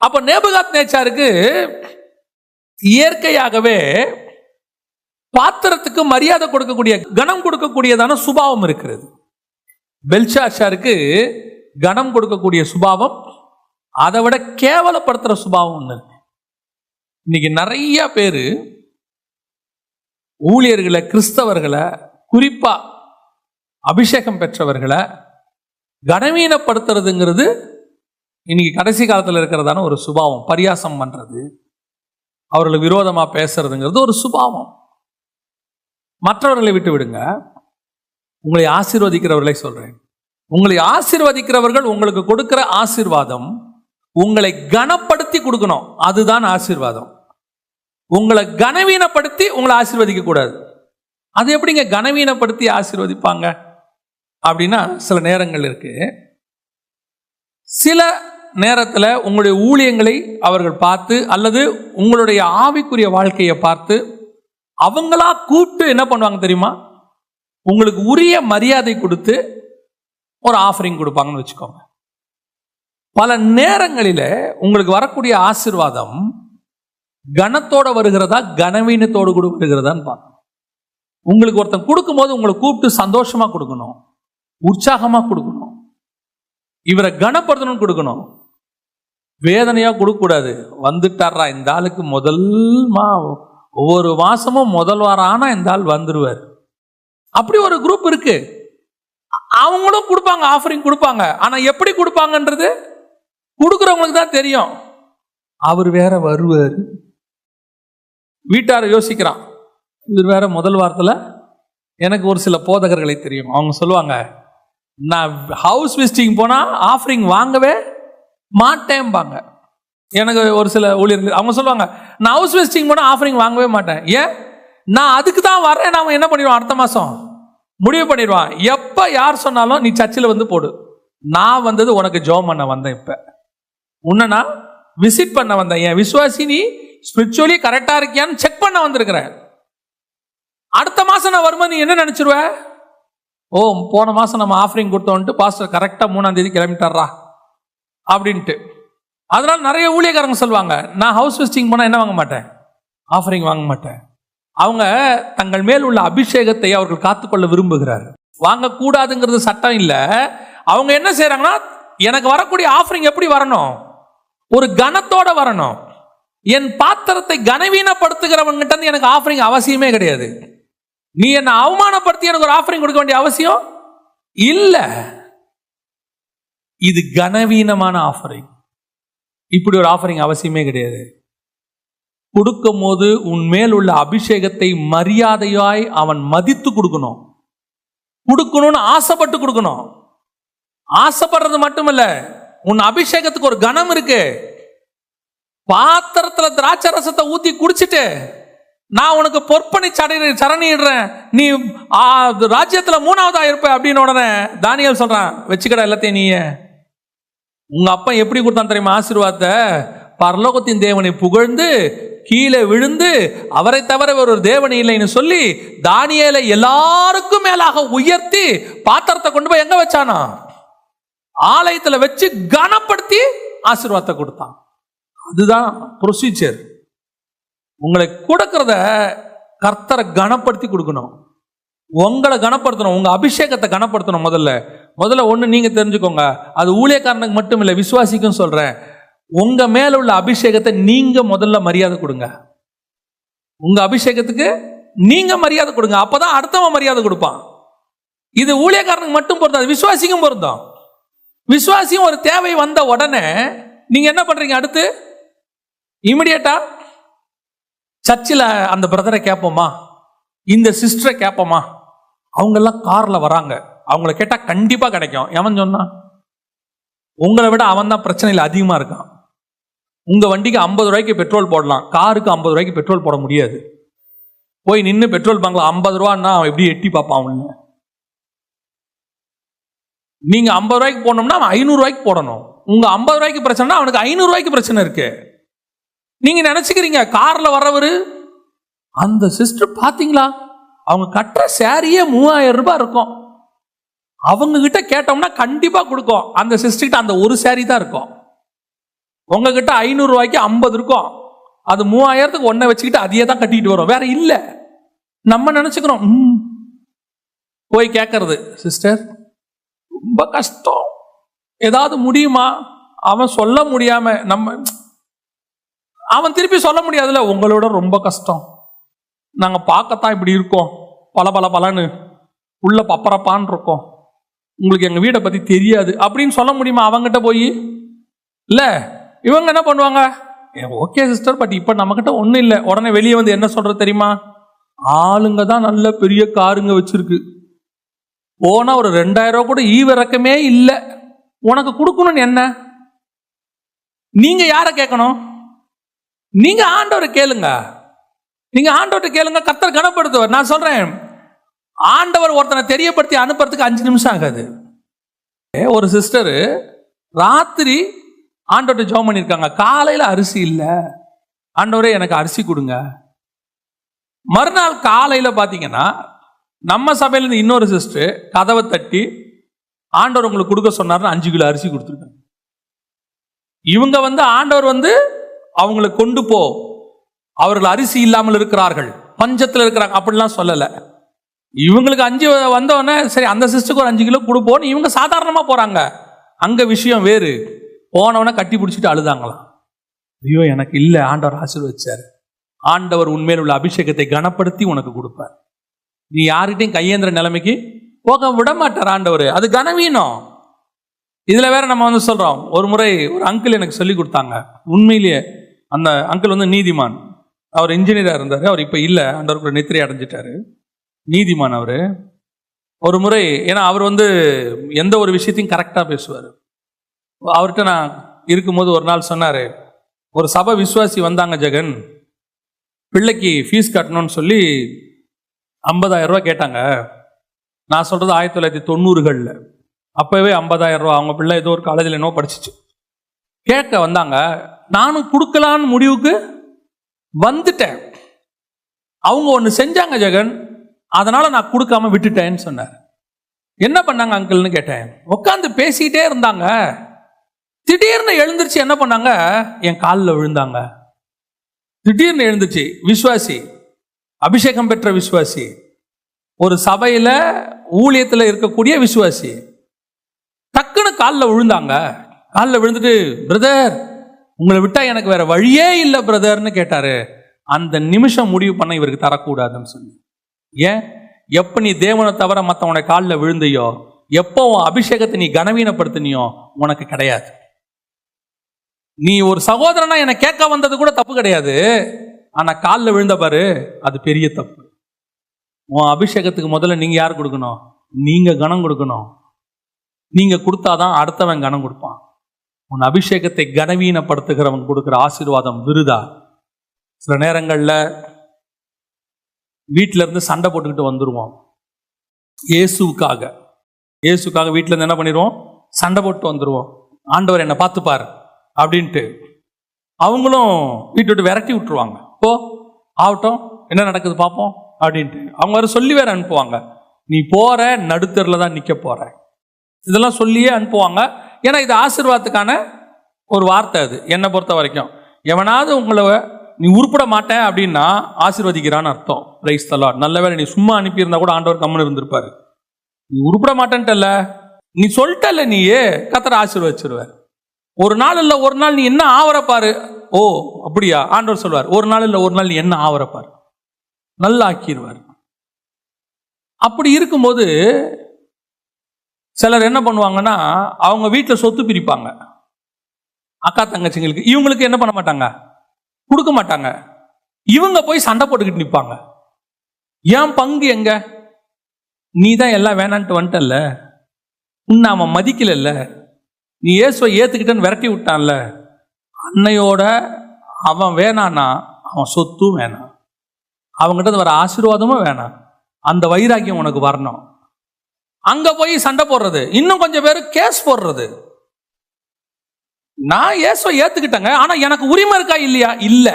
அப்ப நேபுகாத் நேச்சாருக்கு இயற்கையாகவே பாத்திரத்துக்கு மரியாதை கொடுக்கக்கூடிய, கனம் கொடுக்கக்கூடியதான சுபாவம் இருக்கிறது. பெல்ஷாத்சாருக்கு கனம் கொடுக்கக்கூடிய சுபாவம், அதை விட கேவலப்படுத்துற சுபாவம் ஒண்ணு. இன்னைக்கு நிறைய பேரு ஊழியர்களை, கிறிஸ்தவர்களை, குறிப்பா அபிஷேகம் பெற்றவர்களை கனவீனப்படுத்துறதுங்கிறது இன்னைக்கு கடைசி காலத்தில் இருக்கிறதான ஒரு சுபாவம். பரியாசம் பண்றது, அவர்களை விரோதமா பேசுறதுங்கிறது ஒரு சுபாவம். மற்றவர்களை விட்டு விடுங்க, உங்களை ஆசீர்வதிக்கிறவர்களை சொல்றேன். உங்களை ஆசீர்வதிக்கிறவர்கள் உங்களுக்கு கொடுக்கிற ஆசீர்வாதம் உங்களை கனப்படுத்தி கொடுக்கணும், அதுதான் ஆசீர்வாதம். உங்களை கனவீனப்படுத்தி உங்களை ஆசீர்வதிக்க கூடாது. அது எப்படிங்க கனவீனப்படுத்தி ஆசீர்வதிப்பாங்க அப்படின்னா, சில நேரங்கள் இருக்கு. சில நேரத்தில் உங்களுடைய ஊழியங்களை அவர்கள் பார்த்து அல்லது உங்களுடைய ஆவிக்குரிய வாழ்க்கையை பார்த்து அவங்களா கூப்பிட்டு என்ன பண்ணுவாங்க தெரியுமா? உங்களுக்கு உரிய மரியாதை கொடுத்து ஒரு ஆஃபரிங் கொடுப்பாங்கன்னு வச்சுக்கோங்க. பல நேரங்களில் உங்களுக்கு வரக்கூடிய ஆசீர்வாதம் கனத்தோட வருகிறதா கனவீனத்தோடு கூட வருகிறதான்னு பார்க்கணும். உங்களுக்கு ஒருத்தன் கொடுக்கும்போது உங்களை கூப்பிட்டு சந்தோஷமா கொடுக்கணும், உற்சாகமா கொடுக்கணும், இவரை கனப்படுத்தணும்னு கொடுக்கணும். வேதனையா கொடுக்க கூடாது. வந்துட்டாரா இந்த ஆளுக்கு ஒவ்வொரு மாசமும் முதல் வாரம் ஆனா இந்த ஆள் வந்துருவார். அப்படி ஒரு குரூப் இருக்கு. அவங்களும் கொடுப்பாங்க, ஆஃபரிங் கொடுப்பாங்க. ஆனா எப்படி கொடுப்பாங்கன்றது கொடுக்குறவங்களுக்கு தான் தெரியும். அவர் வேற வருவார். வீட்டார யோசிக்கிறான், இவர் வேற முதல் வாரத்தில். எனக்கு ஒரு சில போதகர்களை தெரியும், அவங்க சொல்லுவாங்க, நான் ஹவுஸ் விசிட்டிங் போனா ஆஃபரிங் வாங்கவே மாட்டேன்பாங்க. எனக்கு ஒரு சில ஊழியர்கள் அவங்க சொல்லுவாங்க, நான் ஹவுஸ் விசிட்டிங் போனா ஆஃபரிங் வாங்கவே மாட்டேன். ஏன்? நான் அதுக்கு தான் வரேன். நாம என்ன பண்ணிடுவோம், அடுத்த மாசம் முடிவு பண்ணிடுவான். எப்ப யார் சொன்னாலும் நீ சர்ச்சில் வந்து போடு, நான் வந்தது உனக்கு ஜெபம் பண்ண வந்தேன். இப்ப உன்னை நான் விசிட் பண்ண வந்தேன். என் விசுவாசி நீ ஸ்பிரிச்சுவலி கரெக்டா இருக்கியான்னு செக் பண்ண வந்திருக்கிறேன். அடுத்த மாசம் நான் வரும்போது நீ என்ன நினைச்சிருவ? ஓ, போன மாசம் நம்ம ஆஃபரிங் கொடுத்தோன்ட்டு பாஸ்டர் கரெக்டா 3ஆம் தேதி கிளம்பிட்டாரா அப்படின்ட்டு. அதனால நிறைய ஊழியக்காரங்க சொல்லுவாங்க, நான் ஹவுஸ் விசிட்டிங் போனா என்ன வாங்க மாட்டேன், ஆஃபரிங் வாங்க மாட்டேன். அவங்க தங்கள் மேல் உள்ள அபிஷேகத்தை அவர்கள் காத்துக்கொள்ள விரும்புகிறார். வாங்கக்கூடாதுங்கிறது சட்டம் இல்லை. அவங்க என்ன செய்யறாங்கன்னா, எனக்கு வரக்கூடிய ஆஃபரிங் எப்படி வரணும், ஒரு கனத்தோட வரணும். என் பாத்திரத்தை கனவீனப்படுத்துகிறவங்கிட்ட எனக்கு ஆஃபரிங் அவசியமே கிடையாது. நீ என்ன அவமானப்படுத்தி எனக்கு ஒரு ஆஃபரிங் கொடுக்க வேண்டிய அவசியம் இல்ல. இது கனவீனமான ஆஃபரிங். இப்படி ஒரு ஆஃபரிங் அவசியமே கிடையாது. கொடுக்கும் போது உன் மேல் உள்ள அபிஷேகத்தை மரியாதையாய் அவன் மதித்து கொடுக்கணும். கொடுக்கணும்னு ஆசைப்பட்டு கொடுக்கணும். ஆசைப்படுறது மட்டுமல்ல, உன் அபிஷேகத்துக்கு ஒரு கனம் இருக்கு. பாத்திரத்துல திராட்சை ரசத்தை ஊத்தி குடிச்சிட்டு நான் உனக்கு பொற்பனி சரணிடுறேன், நீ ராஜ்யத்துல 3ஆவதா இருப்ப அப்படின்னு உடனே தானியேல் சொல்றான், வச்சுக்கடா எல்லாத்தையும். நீ உங்க அப்பா எப்படி கொடுத்தான் தெரியுமா ஆசீர்வாதத்தை? பரலோகத்தின் தேவனை புகழ்ந்து கீழே விழுந்து அவரை தவிர ஒரு தேவன் இல்லைன்னு சொல்லி தானியேலை எல்லாருக்கும் மேலாக உயர்த்தி பாத்திரத்தை கொண்டு போய் எங்க வச்சானா? ஆலயத்துல வச்சு கனப்படுத்தி ஆசீர்வாதத்தை கொடுத்தான். அதுதான் ப்ரொசீஜர். உங்களை கொடுக்கறத கர்த்தரை கனப்படுத்தி கொடுக்கணும். உங்களை கனப்படுத்தணும், உங்க அபிஷேகத்தை கனப்படுத்தணும். முதல்ல ஒண்ணு நீங்க தெரிஞ்சுக்கோங்க, அது ஊழியக்காரனுக்கு மட்டும் இல்லை, விசுவாசிக்கும் சொல்றேன். உங்க மேல உள்ள அபிஷேகத்தை நீங்க முதல்ல மரியாதை கொடுங்க. உங்க அபிஷேகத்துக்கு நீங்க மரியாதை கொடுங்க. அப்பதான் அடுத்தவன் மரியாதை கொடுப்பான். இது ஊழியக்காரனுக்கு மட்டும் பொருந்தாது, விசுவாசிக்கும் பொருந்தும். விசுவாசியும் ஒரு தேவை வந்த உடனே நீங்க என்ன பண்றீங்க? அடுத்து இமிடியேட்டா சர்ச்சில் அந்த பிரதரை கேட்போமா, இந்த சிஸ்டரை கேட்போமா, அவங்கெல்லாம் கார்ல வராங்க, அவங்கள கேட்டா கண்டிப்பா கிடைக்கும். எவன் சொன்னா? உங்களை விட அவன் தான் பிரச்சனையில் அதிகமா இருக்கான். உங்க வண்டிக்கு 50 ரூபாய்க்கு பெட்ரோல் போடலாம், காருக்கு 50 ரூபாய்க்கு பெட்ரோல் போட முடியாது. போய் நின்று பெட்ரோல் பங்க்ல 50 ரூபான்னா அவன் எப்படி எட்டி பார்ப்பான் அவனு? நீங்க 50 ரூபாய்க்கு போடணும்னா அவன் 500 ரூபாய்க்கு போடணும். உங்க 50 ரூபாய்க்கு பிரச்சனைனா அவனுக்கு 500 ரூபாய்க்கு பிரச்சனை இருக்கு. நீங்க நினைச்சுக்கிறீங்க கார்ல வர்றவரு அந்த சிஸ்டர் பாத்தீங்களா, அவங்க கட்டுற சாரியே 3000 ரூபாய் இருக்கும். அவங்க கிட்ட கேட்டோம்னா கண்டிப்பா கொடுக்கும். அந்த சிஸ்டர் கிட்ட அந்த ஒரு சாரி தான் இருக்கும். உங்ககிட்ட 500 ரூபாய்க்கு 50 இருக்கும். அது 3000க்கு ஒன்றை வச்சுக்கிட்டு அதையே தான் கட்டிட்டு வரும், வேற இல்ல. நம்ம நினைச்சுக்கிறோம். போய் கேட்கறது, சிஸ்டர் ரொம்ப கஷ்டம், ஏதாவது முடியுமா? அவன் சொல்ல முடியாம அவன் திருப்பி சொல்ல முடியாதுல்ல, உங்களோட ரொம்ப கஷ்டம், நாங்க பார்க்கத்தான் இப்படி இருக்கோம், பலன்னு உள்ள பப்பரப்பான்னு இருக்கோம், உங்களுக்கு எங்க வீடை பத்தி தெரியாது அப்படின்னு சொல்ல முடியுமா அவங்ககிட்ட போய்? இல்ல, இவங்க என்ன பண்ணுவாங்க, ஓகே சிஸ்டர், பட் இப்ப நம்ம கிட்ட ஒண்ணும் இல்லை. உடனே வெளியே வந்து என்ன சொல்றது தெரியுமா? ஆளுங்க தான் நல்ல பெரிய காருங்க வச்சிருக்கு, போனா ஒரு 2000 ரூபாய் கூட ஈவிரக்கமே இல்லை, உனக்கு கொடுக்கணும்னு என்ன? நீங்க யார கேட்கணும்? நீங்க ஆண்டவரை கேளுங்க. நீங்க ஆண்டவரை கேளுங்க, கர்த்தர் கனப்படுத்துவார். நான் சொல்றேன், ஆண்டவர் ஒருத்தனை தெரியப்படுத்தி அனுப்புறதுக்கு 5 நிமிஷம் ஆகாது. ஒரு சிஸ்டர் ராத்திரி ஆண்டவர்கிட்ட ஜெபம் பண்ணியிருக்காங்க, காலையில அரிசி இல்லை, ஆண்டவரே எனக்கு அரிசி கொடுங்க. மறுநாள் காலையில பாத்தீங்கன்னா நம்ம சபையில இருந்து இன்னொரு சிஸ்டர் கதவை தட்டி, ஆண்டவர் உங்களுக்கு கொடுக்க சொன்னார்னு 5 கிலோ அரிசி கொடுத்துருக்காங்க. இவங்க ஆண்டவர் அவங்களை கொண்டு போ, அவர்கள் அரிசி இல்லாமல் இருக்கிறார்கள், பஞ்சத்தில் இருக்கிறாங்க அப்படிலாம் சொல்லல. இவங்களுக்கு 5 வந்தோடனே சரி அந்த சிஸ்டருக்கு ஒரு 5 கிலோ கொடுப்போன்னு இவங்க சாதாரணமா போறாங்க. அங்க விஷயம் வேறு. போனவன கட்டி பிடிச்சிட்டு அழுதாங்களாம், ஐயோ எனக்கு இல்ல, ஆண்டவர் ஆசீர்வதிச்சாரு. ஆண்டவர் உண்மையில் உள்ள அபிஷேகத்தை கனப்படுத்தி உனக்கு கொடுப்பார். நீ யார்கிட்டையும் கையேந்திர நிலைமைக்கு போக விட மாட்டார் ஆண்டவர். அது கனவீனம். இதுல வேற நம்ம சொல்றோம். ஒரு முறை ஒரு அங்கிள் எனக்கு சொல்லி கொடுத்தாங்க. உண்மையிலேயே அந்த அங்கிள் நீதிமான். அவர் இன்ஜினியரா இருந்தாரு, அவர் இப்ப இல்ல, ஆண்டவருக்கு நித்திரை அடைஞ்சிட்டாரு. நீதிமான் அவரு. ஒரு முறை, ஏன்னா அவர் எந்த ஒரு விஷயத்தையும் கரெக்டா பேசுவார். அவர்கிட்ட நான் இருக்கும்போது ஒரு நாள் சொன்னாரு, ஒரு சபை விசுவாசி வந்தாங்க ஜெகன், பிள்ளைக்கு ஃபீஸ் கட்டணும்னு சொல்லி 50,000 ரூபாய் கேட்டாங்க. நான் சொல்றது 1990களில் அப்போவே 50,000 ரூபா. அவங்க பிள்ளை ஏதோ ஒரு காலேஜில் என்னோ படிச்சிச்சு. கேட்க வந்தாங்க. நானும் கொடுக்கலான்னு முடிவுக்கு வந்துட்டேன். அவங்க ஒன்று செஞ்சாங்க ஜெகன், அதனால நான் கொடுக்காம விட்டுட்டேன்னு சொன்னார். என்ன பண்ணாங்க அங்கிள்னு கேட்டேன். உட்காந்து பேசிக்கிட்டே இருந்தாங்க. திடீர்னு எழுந்திருச்சு என்ன பண்ணாங்க, என் காலில் விழுந்தாங்க. திடீர்னு எழுந்துச்சு. விசுவாசி, அபிஷேகம் பெற்ற விசுவாசி, ஒரு சபையில ஊழியத்தில் இருக்கக்கூடிய விசுவாசி, டக்குன்னு காலில் விழுந்தாங்க. காலில் விழுந்துட்டு, பிரதர் உங்களை விட்டா எனக்கு வேற வழியே இல்லை பிரதர்னு கேட்டாரு. அந்த நிமிஷம் முடிவு பண்ண இவருக்கு தரக்கூடாதுன்னு சொல்லி. ஏன்? எப்ப நீ தேவனை தவிர மற்றவனை காலில் விழுந்தையோ, எப்போ உன் அபிஷேகத்தை நீ கனவீனப்படுத்தினியோ உனக்கு கிடையாது. நீ ஒரு சகோதரனா என்னை கேட்க வந்தது கூட தப்பு கிடையாது. ஆனா காலில் விழுந்த பாரு, அது பெரிய தப்பு. உன் அபிஷேகத்துக்கு முதல்ல நீங்க யார் கொடுக்கணும்? நீங்க கனம் கொடுக்கணும். நீங்க கொடுத்தாதான் அடுத்தவன் கனம் கொடுப்பான். உன் அபிஷேகத்தை கனவீனப்படுத்துகிறவன் கொடுக்கிற ஆசீர்வாதம் விருதா. சில நேரங்கள்ல வீட்டில இருந்து சண்டை போட்டுக்கிட்டு வந்துருவோம். இயேசுக்காக வீட்டில இருந்து என்ன பண்ணிடுவோம்? சண்டை போட்டு வந்துருவோம். ஆண்டவர் என்னை பார்த்துப்பார் அப்படின்ட்டு அவங்களும் வீட்டை விட்டு விரட்டி விட்டுருவாங்க. போ ஆகட்டும், என்ன நடக்குது பார்ப்போம் அப்படின்ட்டு அவங்க வேற சொல்லி வேற அனுப்புவாங்க. நீ போற நடுத்தரில் தான் நிற்க போற, இதெல்லாம் சொல்லியே அனுப்புவாங்க. ஏன்னா இது ஆசீர்வாதத்துக்கான ஒரு வார்த்தை. அது என்னை பொறுத்த வரைக்கும், எவனாவது உங்களை நீ உருப்பட மாட்டேன் அப்படின்னா ஆசீர்வதிக்கிறான்னு அர்த்தம். Praise the Lord. நல்ல வேளை நீ சும்மா அனுப்பியிருந்தா கூட ஆண்டவர் கம்முன்னு இருந்திருப்பாரு. நீ உருப்பட மாட்டேன்ட்டல்ல, நீ சொல்லிட்டல்ல, நீயே கர்த்தர் ஆசீர்வதிச்சிருவார். ஒரு நாள் இல்லை ஒரு நாள் நீ என்ன ஆவரப்பாரு. ஓ அப்படியா? ஆண்டவர் சொல்வார், ஒரு நாள் இல்லை ஒரு நாள் நீ என்ன ஆவரப்பாரு, நல்லா ஆக்கிடுவார். அப்படி இருக்கும்போது சிலர் என்ன பண்ணுவாங்கன்னா, அவங்க வீட்டில் சொத்து பிரிப்பாங்க. அக்கா தங்கச்சிங்களுக்கு இவங்களுக்கு என்ன பண்ண மாட்டாங்க, கொடுக்க மாட்டாங்க. இவங்க போய் சண்டை போட்டுக்கிட்டு நிற்பாங்க. ஏன் பங்கு எங்க? நீ தான் எல்லாம் வேணான்ட்டு வந்துட்டல்ல, உன்னை அவன் மதிக்கல, நீ இயேசுவை ஏத்துக்கிட்டேன்னு விரட்டி விட்டான்ல, அன்னையோட அவன் வேணான்னா அவன் சொத்தும் வேணாம், அவங்ககிட்ட வர ஆசீர்வாதமும் வேணாம். அந்த வைராக்கியம் உனக்கு வரணும். அங்க போய் சண்டை போடுறது. இன்னும் கொஞ்சம் பேர் கேஸ் போடுறது. நான் இயேசுவை ஏத்துக்கிட்டேங்க, ஆனா எனக்கு உரிமை இருக்கா இல்லையா? இல்ல.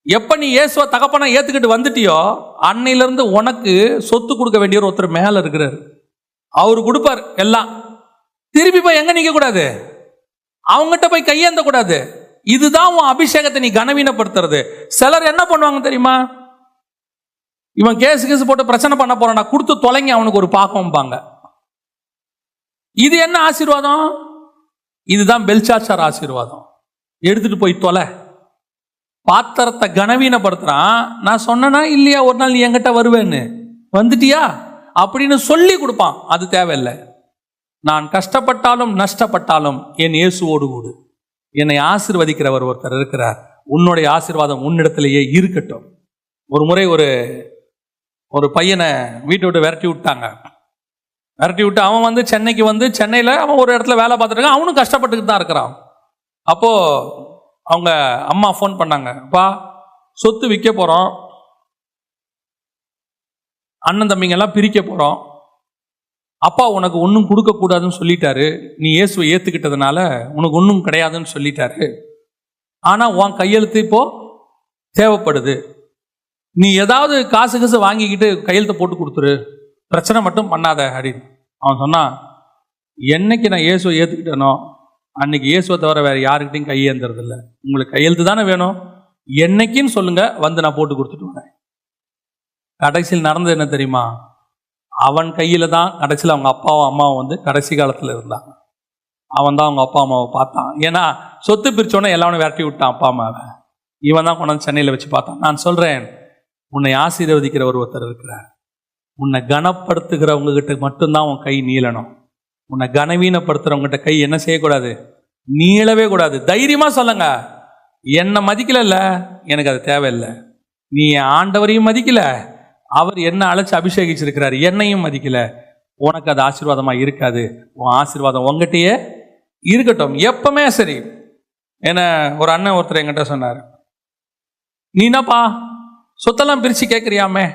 எப்ப நீ இயேசுவை தகப்பனா ஏத்துக்கிட்டு வந்துட்டியோ, அன்னையில இருந்து உனக்கு சொத்து கொடுக்க வேண்டிய ஒருத்தர் மேல இருக்கிறாரு. அவரு கொடுப்பார் எல்லாம். திருப்பி போய் எங்க நிக்க கூடாது, அவங்ககிட்ட போய் கையேந்த கூடாது. இதுதான் உன் அபிஷேகத்தை நீ கனவீனப்படுத்துறது. சிலர் என்ன பண்ணுவாங்க தெரியுமா, இவன் கேஸ் போட்டு பிரச்சனை பண்ண போறானா, கொடுத்து தொலைங்க அவனுக்கு ஒரு பாக்கம்பாங்க. இது என்ன ஆசீர்வாதம்? இதுதான் பெல்சாத்சார் ஆசீர்வாதம். எடுத்துட்டு போய் தொலை. பாத்திரத்தை கனவீனப்படுத்துறான். நான் சொன்னா இல்லையா ஒரு நாள் நீ என்கிட்ட வருவேன்னு, வந்துட்டியா அப்படின்னு சொல்லி கொடுப்பான். அது தேவையில்லை. நான் கஷ்டப்பட்டாலும் நஷ்டப்பட்டாலும் என் இயேசுவோடு கூடு. என்னை ஆசீர்வதிக்கிறவர் ஒருத்தர் இருக்கிறார். உன்னுடைய ஆசீர்வாதம் உன்னிடத்திலேயே இருக்கட்டும். ஒரு முறை ஒரு பையனை வீட்டை விட்டு விரட்டி விட்டு அவன் வந்து சென்னைக்கு வந்து சென்னையில் அவன் ஒரு இடத்துல வேலை பார்த்துட்டு இருக்கான். அவனும் கஷ்டப்பட்டுக்கிட்டு தான் இருக்கிறான். அப்போ அவங்க அம்மா ஃபோன் பண்ணாங்க, அப்பா சொத்து விற்க போறோம், அண்ணன் தம்பிங்கெல்லாம் பிரிக்க போறோம், அப்பா உனக்கு ஒன்றும் கொடுக்க கூடாதுன்னு சொல்லிட்டாரு, நீ இயேசுவை ஏத்துக்கிட்டதுனால உனக்கு ஒன்றும் கிடையாதுன்னு சொல்லிட்டாரு. ஆனா உன் கையெழுத்து இப்போ தேவைப்படுது, நீ ஏதாவது காசு வாங்கிக்கிட்டு கையெழுத்தை போட்டு கொடுத்துரு, பிரச்சனை மட்டும் பண்ணாத அப்படின்னு. அவன் சொன்னான், என்னைக்கு நான் இயேசுவை ஏத்துக்கிட்டேனோ அன்னைக்கு இயேசுவை தவிர வேற யாருக்கிட்டையும் கையேந்துறது இல்லை. உங்களுக்கு கையெழுத்து தானே வேணும், என்னைக்குன்னு சொல்லுங்க, வந்து நான் போட்டு கொடுத்துட்டு வரேன். கடைசியில் நடந்தது என்ன தெரியுமா? அவன் கையில தான் கடைசியில் அவங்க அப்பாவும் அம்மாவும் வந்து கடைசி காலத்தில் இருந்தாங்க. அவன் தான் அவங்க அப்பா அம்மாவை பார்த்தான். ஏன்னா சொத்து பிரிச்சோன்னே எல்லாரும் விரட்டி விட்டான் அப்பா அம்மாவை. இவன் தான் கொண்டாந்து சென்னையில் வச்சு பார்த்தான். நான் சொல்றேன், உன்னை ஆசீர்வதிக்கிற ஒருத்தர் இருக்கிறார். உன்னை கனப்படுத்துகிறவங்க கிட்ட மட்டும்தான் உன் கை நீளணும். உன்னை கனவீனப்படுத்துறவங்க கிட்ட கை என்ன செய்யக்கூடாது, நீளவே கூடாது. தைரியமா சொல்லுங்க, என்னை மதிக்கல, எனக்கு அது தேவையில்லை. நீ ஆண்டவரையும் மதிக்கல, அவர் என்ன அழைச்சு அபிஷேகிச்சிருக்கிறார், என்னையும் மதிக்கல, உனக்கு அது ஆசீர்வாதமா இருக்காது. உன் ஆசீர்வாதம் உங்ககிட்டயே இருக்கட்டும் எப்பவுமே. சரி. என்ன ஒரு அண்ணன் ஒருத்தர் என்கிட்ட சொன்னார், நீ என்னப்பா சொத்தெல்லாம் பிரிச்சு கேட்குறியாமே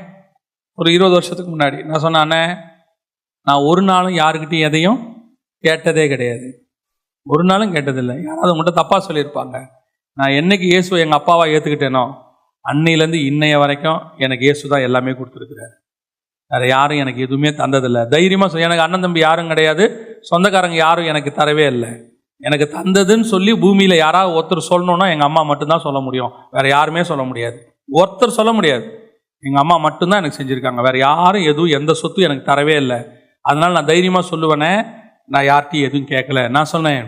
ஒரு 20 வருஷத்துக்கு முன்னாடி. நான் சொன்னேன், நான் ஒரு நாளும் யாருக்கிட்டையும் எதையும் கேட்டதே கிடையாது, ஒரு நாளும் கேட்டதில்லை. யாராவது உங்கள்கிட்ட தப்பாக சொல்லியிருப்பாங்க. நான் என்னைக்கு இயேசுவை எங்கள் அப்பாவா ஏற்றுக்கிட்டேனோ அன்னையிலேருந்து இன்னைய வரைக்கும் எனக்கு இயேசு தான் எல்லாமே கொடுத்துருக்குறாரு. வேறு யாரும் எனக்கு எதுவுமே தந்ததில்லை. தைரியமாக எனக்கு அண்ணன் தம்பி யாரும் கிடையாது, சொந்தக்காரங்க யாரும் எனக்கு தரவே இல்லை. எனக்கு தந்ததுன்னு சொல்லி பூமியில் யாராவது ஒருத்தர் சொல்லணுன்னா எங்கள் அம்மா மட்டும்தான் சொல்ல முடியும், வேறு யாருமே சொல்ல முடியாது. ஒருத்தர் சொல்ல முடியாது, எங்கள் அம்மா மட்டும்தான் எனக்கு செஞ்சுருக்காங்க. வேறு யாரும் எதுவும் எந்த சொத்தும் எனக்கு தரவே இல்லை. அதனால் நான் தைரியமாக சொல்லுவேனே, நான் யார்கிட்டையும் எதுவும் கேட்கல. நான் சொன்னேன்,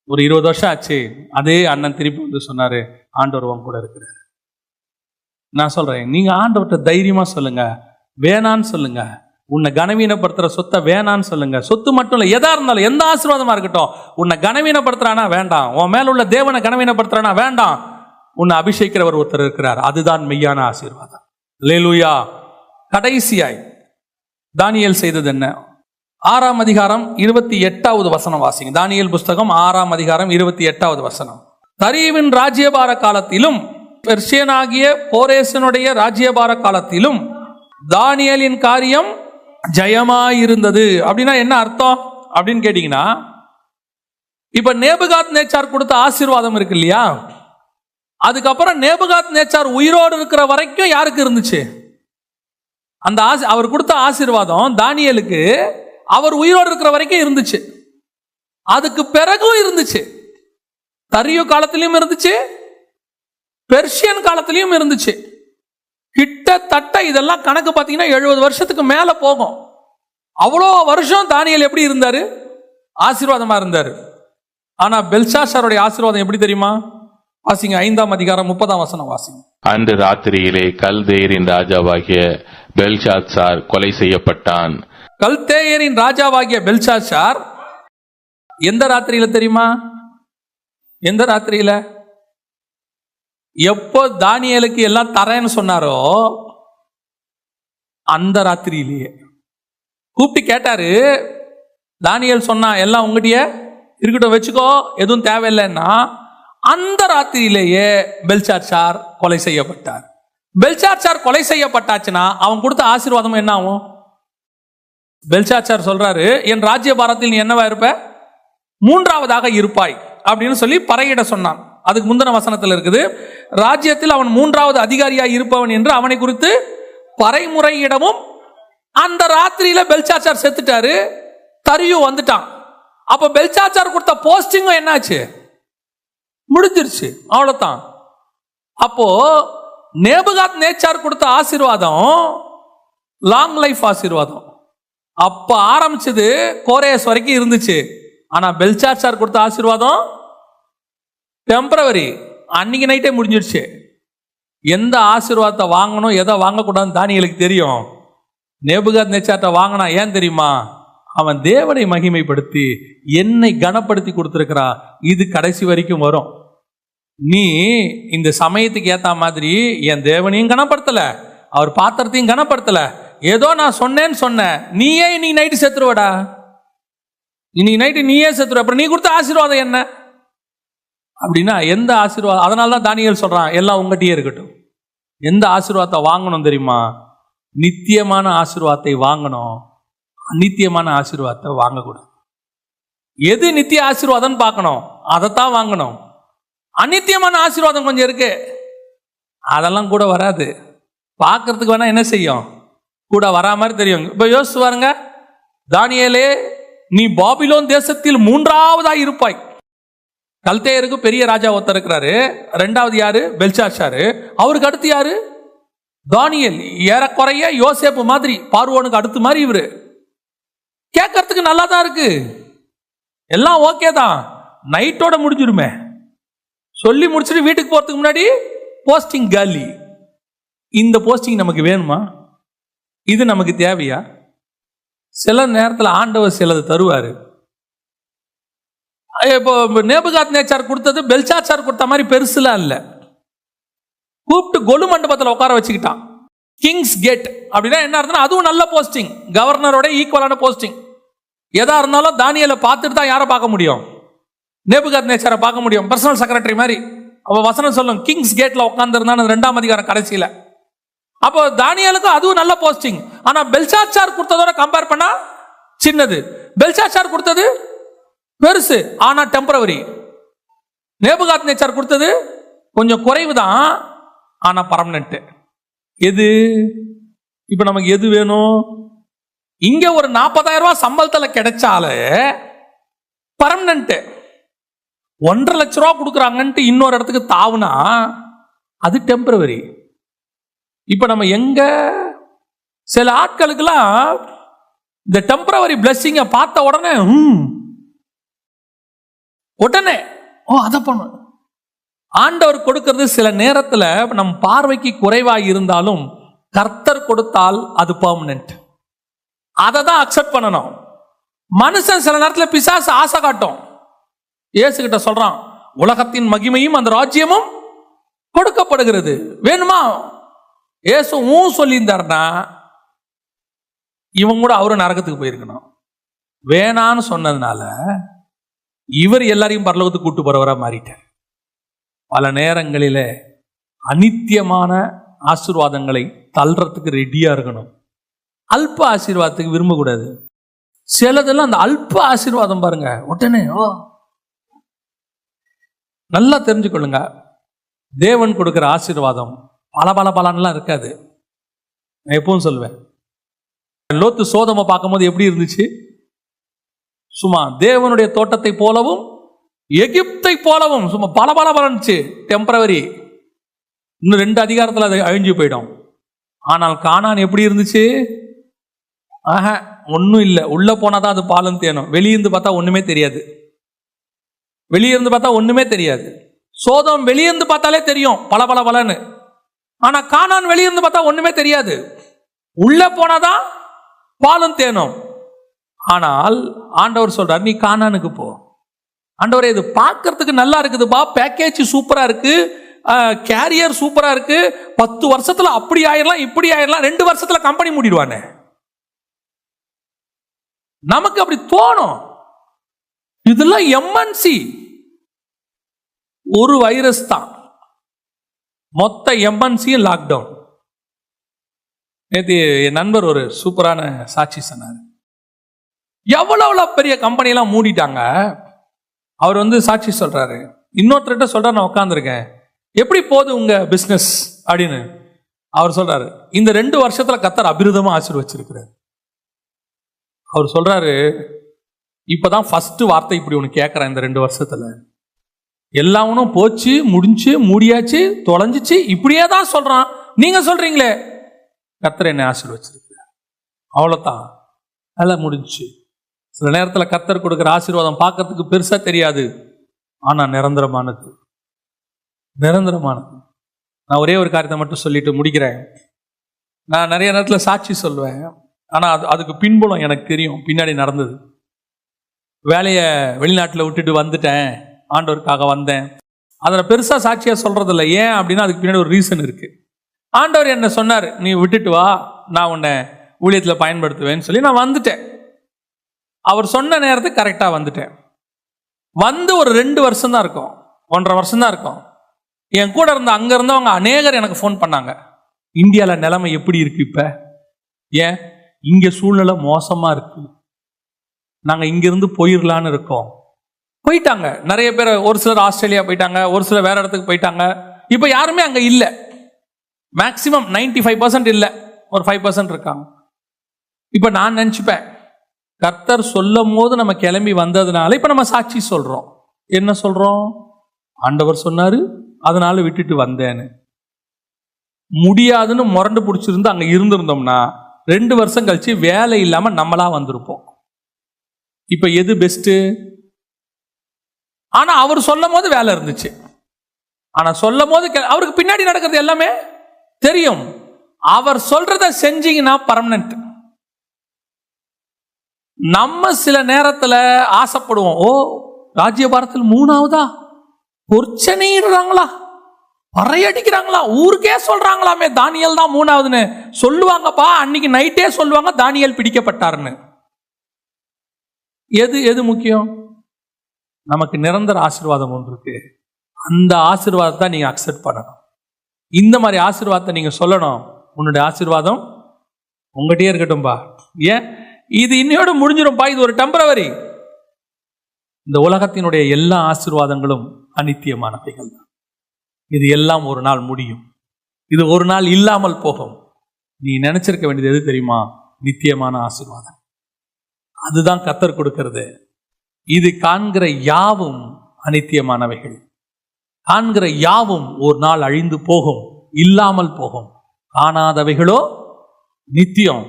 ஒரு 20 வருஷம் ஆச்சு, அதே அண்ணன் திருப்பி வந்து சொன்னார், ஆண்டவர் உன் கூட இருக்கிறார். நான் சொல்கிறேன், நீங்கள் ஆண்டவர்கிட்ட தைரியமாக சொல்லுங்கள், வேணான்னு சொல்லுங்க. உன்னை கனவீனப்படுத்துகிற சொத்தை வேணான்னு சொல்லுங்க. சொத்து மட்டும் இல்லை, எதா இருந்தாலும் எந்த ஆசீர்வாதமாக இருக்கட்டும், உன்னை கனவீனப்படுத்துறானா வேண்டாம், உன் மேல உள்ள தேவனை கனவீனப்படுத்துறானா வேண்டாம். உன்னை அபிஷேக்கிறவர் ஒருத்தர் இருக்கிறார், அதுதான் மெய்யான ஆசீர்வாதம். அல்லேலூயா. கடைசியாய் தானியேல் செய்தது என்ன? 6ஆம் அதிகாரம் 28வது வசனம் வாசிங்க. தானியேல் புஸ்தகம் 6ஆம் அதிகாரம் 28வது வசனம். தரியுவின் ராஜ்யபார காலத்திலும் பெர்சியனாகிய கோரேசனுடைய ராஜ்யபார காலத்திலும் தானியேலின் காரியம் ஜெயமாயிருந்தது. அப்படின்னா என்ன அர்த்தம் அப்படின்னு கேட்டீங்கன்னா, இப்ப நேபுகாத் நேச்சார் கொடுத்த ஆசீர்வாதம் இருக்கு இல்லையா, அதுக்கப்புறம் நேபுகாத் நேச்சார் உயிரோடு இருக்கிற வரைக்கும் யாருக்கு இருந்துச்சு? அந்த அவர் கொடுத்த ஆசீர்வாதம் தானியேலுக்கு அவர் உயிரோடு இருக்கிற வரைக்கும் இருந்துச்சு. அதுக்கு பிறகும் இருந்துச்சு. தரியு காலத்திலையும் இருந்துச்சு, பெர்ஷியன் காலத்திலையும் இருந்துச்சு. கிட்டத்தட்ட இதெல்லாம் கணக்கு பார்த்தீங்கன்னா 70 வருஷத்துக்கு மேல போகும். அவ்வளோ வருஷம் தானியேல் எப்படி இருந்தாரு? ஆசீர்வாதமா இருந்தாரு. ஆனா பெல்ஷாசாருடைய ஆசீர்வாதம் எப்படி தெரியுமா? வாசிங்க, 5ஆம் அதிகாரம் 30ஆம் வசனம் வாசிங்க. அன்று ராத்திரியிலே கல்தேயரின் ராஜாவாகிய பெல்ஷாத்சார் கொலை செய்யப்பட்டான். கல்தேயரின் ராஜாவாகிய பெல்ஷாத்சார் எந்த ராத்திரியில தெரியுமா? எந்த ராத்திரியில? எப்போ தானியேலுக்கு எல்லாம் தரேன்னு சொன்னாரோ அந்த ராத்திரியிலேயே கூப்பிட்டு கேட்டாரு. தானியேல் சொன்னா, எல்லாம் உங்ககிட்டயே இருக்கட்டும், வச்சுக்கோ, எதுவும் தேவையில்லைன்னா அந்த ராத்திரியிலேயே பெல்ஷாத்சார் கொலை செய்யப்பட்டார். பெல்ஷாத்சார் கொலை செய்யப்பட்டாச்சுன்னா அவன் கொடுத்த ஆசீர்வாதம் என்ன ஆகும்? பெல்ஷாத்சார் சொல்றாரு, என் ராஜ்யபாரத்தில் நீ என்னவா இருப்ப? 3ஆவதாக இருப்பாய் அப்படின்னு சொல்லி பறையிட சொன்னான். அதுக்கு முந்தின வசனத்தில் இருக்குது, ராஜ்யத்தில் அவன் 3ஆவது அதிகாரியாய் இருப்பவன் என்று அவனை குறித்து பறைமுறையிடவும். அந்த ராத்திரியில பெல்ஷாத்சார் செத்துட்டாரு, தரியு வந்துட்டான். அப்ப பெல்ஷாத்சார் கொடுத்த போஸ்டிங்கும் என்னாச்சு? முடிஞ்சிருச்சு, அவ்வளவுதான். அப்போ நேபுகாத் நேச்சார் கொடுத்த ஆசீர்வாதம் லாங் லைஃப் ஆசீர்வாதம். அப்ப ஆரம்பிச்சது கோரேஸ் வரைக்கும் இருந்துச்சு. ஆனா பெல்ஷாத்சார் கொடுத்த ஆசீர்வாதம் டெம்பரவரி, அன்னைக்கு நைட்டே முடிஞ்சிருச்சு. எந்த ஆசீர்வாதத்தை வாங்கணும் எதை வாங்கக்கூடாதுன்னு தானியேலுக்கு தெரியும். நேபுகாத் நேச்சார்ட்ட வாங்கினா ஏன் தெரியுமா? அவன் தேவனை மகிமைப்படுத்தி என்னை கனப்படுத்தி கொடுத்திருக்கிறா, இது கடைசி வரைக்கும் வரும். நீ இந்த சமயத்துக்கு ஏத்த மாதிரி என் தேவனையும் கனப்படுத்தல, அவர் பாத்திரத்தையும் கனப்படுத்தல, ஏதோ நான் சொன்னேன்னு சொன்ன, நீயே இன்னைக்கு நைட்டு செத்துருவடா, இன்னைக்கு நைட்டு நீயே செத்துருவ, அப்புறம் நீ கொடுத்த ஆசீர்வாதம் என்ன அப்படின்னா எந்த ஆசீர்வாதம்? அதனால தான் தானியேல் சொல்றான், எல்லாம் உங்ககிட்டயே இருக்கட்டும். எந்த ஆசீர்வாதத்தை வாங்கணும் தெரியுமா? நித்தியமான ஆசீர்வாதத்தை வாங்கணும், அநித்தியமான ஆசீர்வாதத்தை வாங்கக்கூடாது. எது நித்திய ஆசீர்வாதம் பார்க்கணும், அதைத்தான் வாங்கணும். அநித்தியமான ஆசீர்வாதம் கொஞ்சம் இருக்கு, அதெல்லாம் கூட வராது. பார்க்கறதுக்கு வேணா என்ன செய்யும், கூட வரா மாதிரி தெரியும். இப்ப யோசிச்சு பாருங்க, தானியேலே நீ பாபிலோன் தேசத்தில் 3ஆவதாக இருப்பாய். கல்தேயருக்கு பெரிய ராஜா ஒருத்தர் இருக்கிறாரு, 2வது யாரு? பெல்ஷாத்சார். அவருக்கு அடுத்து யாரு? தானியேல். ஏறக்குறைய யோசேப்பு மாதிரி, பார்வோனுக்கு அடுத்து மாதிரி இவரு. கேட்கறதுக்கு நல்லா தான் இருக்கு, எல்லாம் ஓகே தான், நைட்டோட முடிஞ்சிருமே. சொல்லி முடிச்சுட்டு வீட்டுக்கு போறதுக்கு முன்னாடி போஸ்டிங் காலி. இந்த போஸ்டிங் நமக்கு வேணுமா? இது நமக்கு தேவையா? சில நேரத்தில் ஆண்டவர் சிலது தருவாரு. இப்போ நேபுகாத் நேச்சார் கொடுத்தது பெல்ஷாத்சார் கொடுத்த மாதிரி பெருசுலாம் இல்லை. கூப்பிட்டு கொலு மண்டபத்தில் உட்கார வச்சுக்கிட்டான். கிங்ஸ் கேட் அப்படின்னா என்ன அர்த்தம்? அதுவும் நல்ல போஸ்டிங், கவர்னரோட ஈக்குவலான போஸ்டிங். எதா இருந்தாலும் தானியேலை பார்த்துட்டு தான் யாரை பார்க்க முடியும்? நேபுகாத் நேச்சாரை பார்க்க முடியும், பர்சனல் செக்ரட்டரி மாதிரி. அவ வசனம் சொல்லும், கிங்ஸ் கேட்ல உட்கார்ந்துருந்தான் 2ஆம் அதிகாரம் கடைசியில. அப்போ தானியேலுக்கு அதுவும் நல்ல போஸ்டிங். ஆனா பெல்ஷாத்சார் கொடுத்ததோட கம்பேர் பண்ணா சின்னது. பெல்ஷாத்சார் கொடுத்தது பெருசு, ஆனா டெம்பரவரி. நேபுகாத்நேச்சார் கொடுத்தது கொஞ்சம் குறைவுதான், ஆனா பர்மனன்ட். எது இப்ப நமக்கு எது வேணும்? இங்க ஒரு 40,000 ரூபாய் சம்பளத்துல கிடைச்சாலே பர்மனன்ட். 1.5 லட்சம் ரூபாய் கொடுக்குறாங்கன்ட்டு இன்னொரு இடத்துக்கு தாவுனா அது டெம்பரவரி. இப்ப நம்ம எங்க சில ஆட்களுக்கெல்லாம் இந்த டெம்பரவரி பிளெஸிங்க பார்த்த உடனே அதை பண்ண. ஆண்டவர் கொடுக்கிறது சில நேரத்துல நம் பார்வைக்கு குறைவாக இருந்தாலும் கர்த்தர் கொடுத்தால் அது பெர்மனன்ட். அதை தான் அக்செப்ட் பண்ணணும். மனுஷன் சில நேரத்தில் பிசாசு ஆசை காட்டும். இயேசு கிட்ட சொல்றான், உலகத்தின் மகிமையும் அந்த ராஜ்யமும் கொடுக்கப்படுகிறது, வேணுமா? இயேசு சொல்லியிருந்தாருன்னா இவங்க கூட அவரும் நரகத்துக்கு போயிருக்கணும். வேணான்னு சொன்னதுனால இவர் எல்லாரையும் பரலோகத்துக்கு கூட்டு போறவரா மாறிட்டார். பல நேரங்களில அநித்தியமான ஆசீர்வாதங்களை தள்ளுறதுக்கு ரெடியா இருக்கணும். அல்ப ஆசீர்வாதத்துக்கு விரும்பக்கூடாது. சிலதெல்லாம் அந்த அல்ப ஆசீர்வாதம் பாருங்க, உடனே நல்லா தெரிஞ்சுக்கொள்ளுங்க. தேவன் கொடுக்கிற ஆசீர்வாதம் பல பல பலன்லாம் இருக்காது. நான் எப்பவும் சொல்லுவேன், லோத்து சோதமை பார்க்கும்போது எப்படி இருந்துச்சு? சும்மா தேவனுடைய தோட்டத்தை போலவும் எகிப்தை போலவும் சும்மா பல பல பலன்ச்சு. டெம்பரவரி. இன்னும் 2 அதிகாரத்தில் அது அழிஞ்சு போயிடும். ஆனால் கானான் எப்படி இருந்துச்சு? ஒன்றும் இல்லை. உள்ள போனாதான் அது பாலும் தேனும். வெளியிருந்து பார்த்தா ஒண்ணுமே தெரியாது. வெளியிருந்து பார்த்தா ஒண்ணுமே தெரியாது. சோதம் வெளியிருந்து பார்த்தாலே தெரியும் பல பல பலன்னு. ஆனா கானான் வெளியிருந்து பார்த்தா ஒண்ணுமே தெரியாது. உள்ள போனாதான் பாலும் தேனும். ஆனால் ஆண்டவர் சொல்றார், நீ கானானுக்கு போ. ஆண்டவரே, இது பார்க்கறதுக்கு நல்லா இருக்குதுப்பா, பேக்கேஜ் சூப்பரா இருக்கு, கேரியர் சூப்பரா இருக்கு, 10 வருஷத்துல அப்படி ஆயிரலாம் இப்படி ஆயிரலாம், 2 வருஷத்துல கம்பெனி மூடிடுவானே. நமக்கு அப்படி தோணும். இதெல்லாம் எம்என்சி. ஒரு வைரஸ் தான், மொத்த எம்என்சியும் லாக்டவுன். நேற்று என் நண்பர் ஒரு சூப்பரான சாட்சி சொன்னார். எவ்வளவு பெரிய கம்பெனி எல்லாம் மூடிட்டாங்க. அவர் சாட்சி சொல்றாரு. இன்னொருத்தர்கிட்ட சொல்றாரு, நான் உட்காந்துருக்கேன், எப்படி போகுது உங்க பிசினஸ் அப்படின்னு. அவர் சொல்றாரு, இந்த 2 வருஷத்துல கர்த்தர் அபிருதமா ஆசீர்வச்சிருக்கிறார். அவர் சொல்றாரு, இப்பதான் ஃபர்ஸ்ட் வார்த்தை இப்படி ஒன்று கேட்கறேன். இந்த 2 வருஷத்துல எல்லாவனும் போச்சு, முடிஞ்சு, மூடியாச்சு, தொலைஞ்சிச்சு, இப்படியே தான் சொல்றான். நீங்க சொல்றீங்களே கர்த்தர் என்னை ஆசீர்வச்சிருக்கிறார், அவ்வளவுதான், அதெல்லாம் முடிஞ்சு. சில நேரத்தில் கர்த்தர் கொடுக்குற ஆசீர்வாதம் பார்க்கறதுக்கு பெருசா தெரியாது, ஆனா நிரந்தரமானது. நிரந்தரமானது. நான் ஒரே ஒரு காரியத்தை மட்டும் சொல்லிட்டு முடிக்கிறேன். நான் நிறைய நேரத்தில் சாட்சி சொல்லுவேன், ஆனா அதுக்கு பின்புலம் எனக்கு தெரியும், பின்னாடி நடந்தது. வேலையை வெளிநாட்டில் விட்டுட்டு வந்துட்டேன், ஆண்டவருக்காக வந்தேன். அதில் பெருசா சாட்சியா சொல்றது இல்லை. ஏன் அப்படின்னா அதுக்கு பின்னாடி ஒரு ரீசன் இருக்கு. ஆண்டவர் என்ன சொன்னார், நீ விட்டுட்டு வா, நான் உன்னை ஊழியத்தில் பயன்படுத்துவேன்னு சொல்லி நான் வந்துட்டேன். அவர் சொன்ன நேரத்துக்கு கரெக்டாக வந்துட்டேன். வந்து ஒரு 2 வருஷம் தான் இருக்கும், 1.5 வருஷம் தான் இருக்கும். என் கூட இருந்த அங்க இருந்தவங்க அநேகர் எனக்கு ஃபோன் பண்ணாங்க, இந்தியாவில் நிலைமை எப்படி இருக்கு இப்ப, ஏன் இங்க சூழ்நிலை மோசமா இருக்கு, நாங்க இங்கிருந்து போயிடலான்னு இருக்கோம். போயிட்டாங்க நிறைய பேர். ஒரு சிலர் ஆஸ்திரேலியா போயிட்டாங்க, ஒரு சிலர் வேற இடத்துக்கு போயிட்டாங்க. இப்ப யாருமே அங்க இல்லை. மேக்சிமம் 95% இல்லை, ஒரு 5% இருக்காங்க. இப்ப நான் நினைச்சுப்பேன், கர்த்தர் சொல்லும் போது நம்ம கிளம்பி வந்ததுனால இப்ப நம்ம சாட்சி சொல்றோம். என்ன சொல்றோம்? ஆண்டவர் சொன்னாரு, அதனால விட்டுட்டு வந்தேன்னு. முடியாதுன்னு முரண்டு பிடிச்சிருந்து அங்க இருந்திருந்தோம்னா 2 வருஷம் கழிச்சு வேலை இல்லாம நம்மளா வந்திருப்போம். இப்ப எது பெஸ்ட்? ஆனா அவர் சொல்லும் போது வேலை இருந்துச்சு. ஆனா சொல்லும் போது அவருக்கு பின்னாடி நடக்கிறது எல்லாமே தெரியும். அவர் சொல்றத செஞ்சீங்கன்னா பர்மனன்ட். நம்ம சில நேரத்துல ஆசைப்படுவோம், ஓ ராஜ்யபாரத்தில் 3ஆவதா, பொற்சனையிடுறாங்களா, பறையடிக்கிறாங்களா, ஊருக்கே சொல்றாங்களாமே தானியல் தான் 3ஆவதுன்னு சொல்லுவாங்கப்பா. அன்னைக்கு நைட்டே சொல்லுவாங்க தானியல் பிடிக்கப்பட்டாருன்னு. எது முக்கியம்? நமக்கு நிரந்தர ஆசீர்வாதம் ஒன்று இருக்கு, அந்த ஆசீர்வாதத்தை நீங்க அக்செப்ட் பண்ணணும். இந்த மாதிரி ஆசீர்வாதத்தை நீங்க சொல்லணும், உன்னுடைய ஆசீர்வாதம் உங்ககிட்டயே இருக்கட்டும்பா. ஏன் இது இன்னையோட முடிஞ்சிரும்பா, இது ஒரு டெம்பரவரி. இந்த உலகத்தினுடைய எல்லா ஆசீர்வாதங்களும் அநித்தியமானவைகள் தான். இது எல்லாம் ஒரு நாள் முடியும், இது ஒரு நாள் இல்லாமல் போகும். நீ நினைச்சிருக்க வேண்டியது எது தெரியுமா? நித்தியமான ஆசீர்வாதம். அதுதான் கர்த்தர் கொடுக்கிறது. இது காண்கிற யாவும் அநித்தியமானவைகள். காண்கிற யாவும் ஒரு நாள் அழிந்து போகும், இல்லாமல் போகும். காணாதவைகளோ நித்தியம்.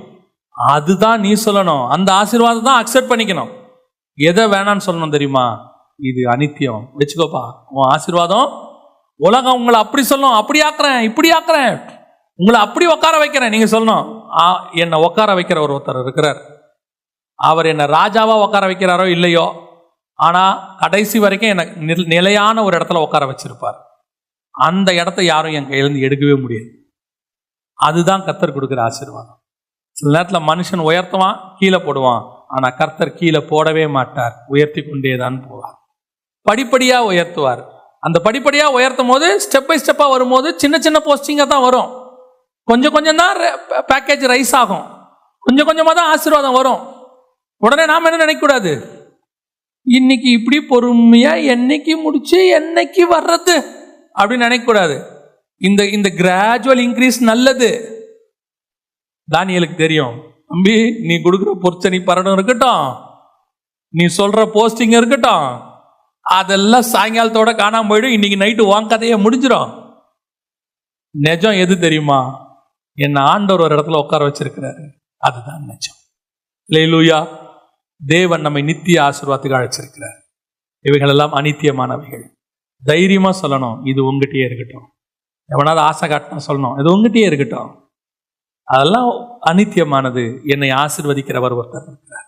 அதுதான் நீ சொல்லணும். அந்த ஆசீர்வாதம் தான் அக்செப்ட் பண்ணிக்கணும். எதை வேணான்னு சொல்லணும் தெரியுமா? இது அநித்தியம், வச்சுக்கோப்பா உன் ஆசீர்வாதம். உலகம் உங்களை அப்படி சொல்லணும், அப்படி ஆக்குறேன், இப்படி ஆக்குறேன், உங்களை அப்படி உட்கார வைக்கிறேன். நீங்க சொல்லணும், என்னை உட்கார வைக்கிற ஒருத்தர் இருக்கிறார். அவர் என்னை ராஜாவா உட்கார வைக்கிறாரோ இல்லையோ, ஆனா கடைசி வரைக்கும் என்னை நிலையான ஒரு இடத்துல உட்கார வச்சிருப்பார். அந்த இடத்த யாரும் என் கையிலிருந்து எடுக்கவே முடியாது. அதுதான் கர்த்தர் கொடுக்குற ஆசீர்வாதம். சில நேரத்தில் மனுஷன் உயர்த்துவான், கீழே போடுவான். ஆனா கர்த்தர் கீழே போடவே மாட்டார், உயர்த்தி கொண்டேதான் போவார். படிப்படியா உயர்த்துவார். அந்த படிப்படியா உயர்த்தும் போது ஸ்டெப் பை ஸ்டெப்பா வரும்போது சின்ன சின்ன போஸ்டிங்கா தான் வரும். கொஞ்சம் கொஞ்சம் தான் பேக்கேஜ் ரைஸ் ஆகும், கொஞ்சம் கொஞ்சமா தான் ஆசீர்வாதம் வரும். உடனே நாம என்ன நினைக்கக்கூடாது, இன்னைக்கு இப்படி பொறுமையா என்னைக்கு முடிச்சு என்னைக்கு வர்றது அப்படின்னு நினைக்கக்கூடாது. இந்த கிராஜுவல் இன்க்ரீஸ் நல்லது. தானியேலுக்கு தெரியும், தம்பி நீ கொடுக்குற பொற்சனி பரணம் இருக்கட்டும், நீ சொல்ற போஸ்டிங் இருக்கட்டும், அதெல்லாம் சாயங்காலத்தோட காணாம போயிடும். இன்னைக்கு நைட்டு உன் கதையை முடிஞ்சிடும். நிஜம் எது தெரியுமா? என்ன ஆண்டவர் ஒரு இடத்துல உட்கார வச்சிருக்கிறாரு, அதுதான் நிஜம். அல்லேலூயா. தேவன் நம்மை நித்திய ஆசீர்வாதத்துக்கு அழைச்சிருக்கிறார். இவைகள் எல்லாம் அநித்தியமானவைகள். தைரியமா சொல்லணும், இது உங்ககிட்டயே இருக்கட்டும். எவனாவது ஆசை காட்டினா சொல்லணும், இது உங்ககிட்டயே இருக்கட்டும். அதெல்லாம் அநித்தியமானது. என்னை ஆசீர்வதிக்கிறவர் ஒருத்தர் இருக்கிறார்.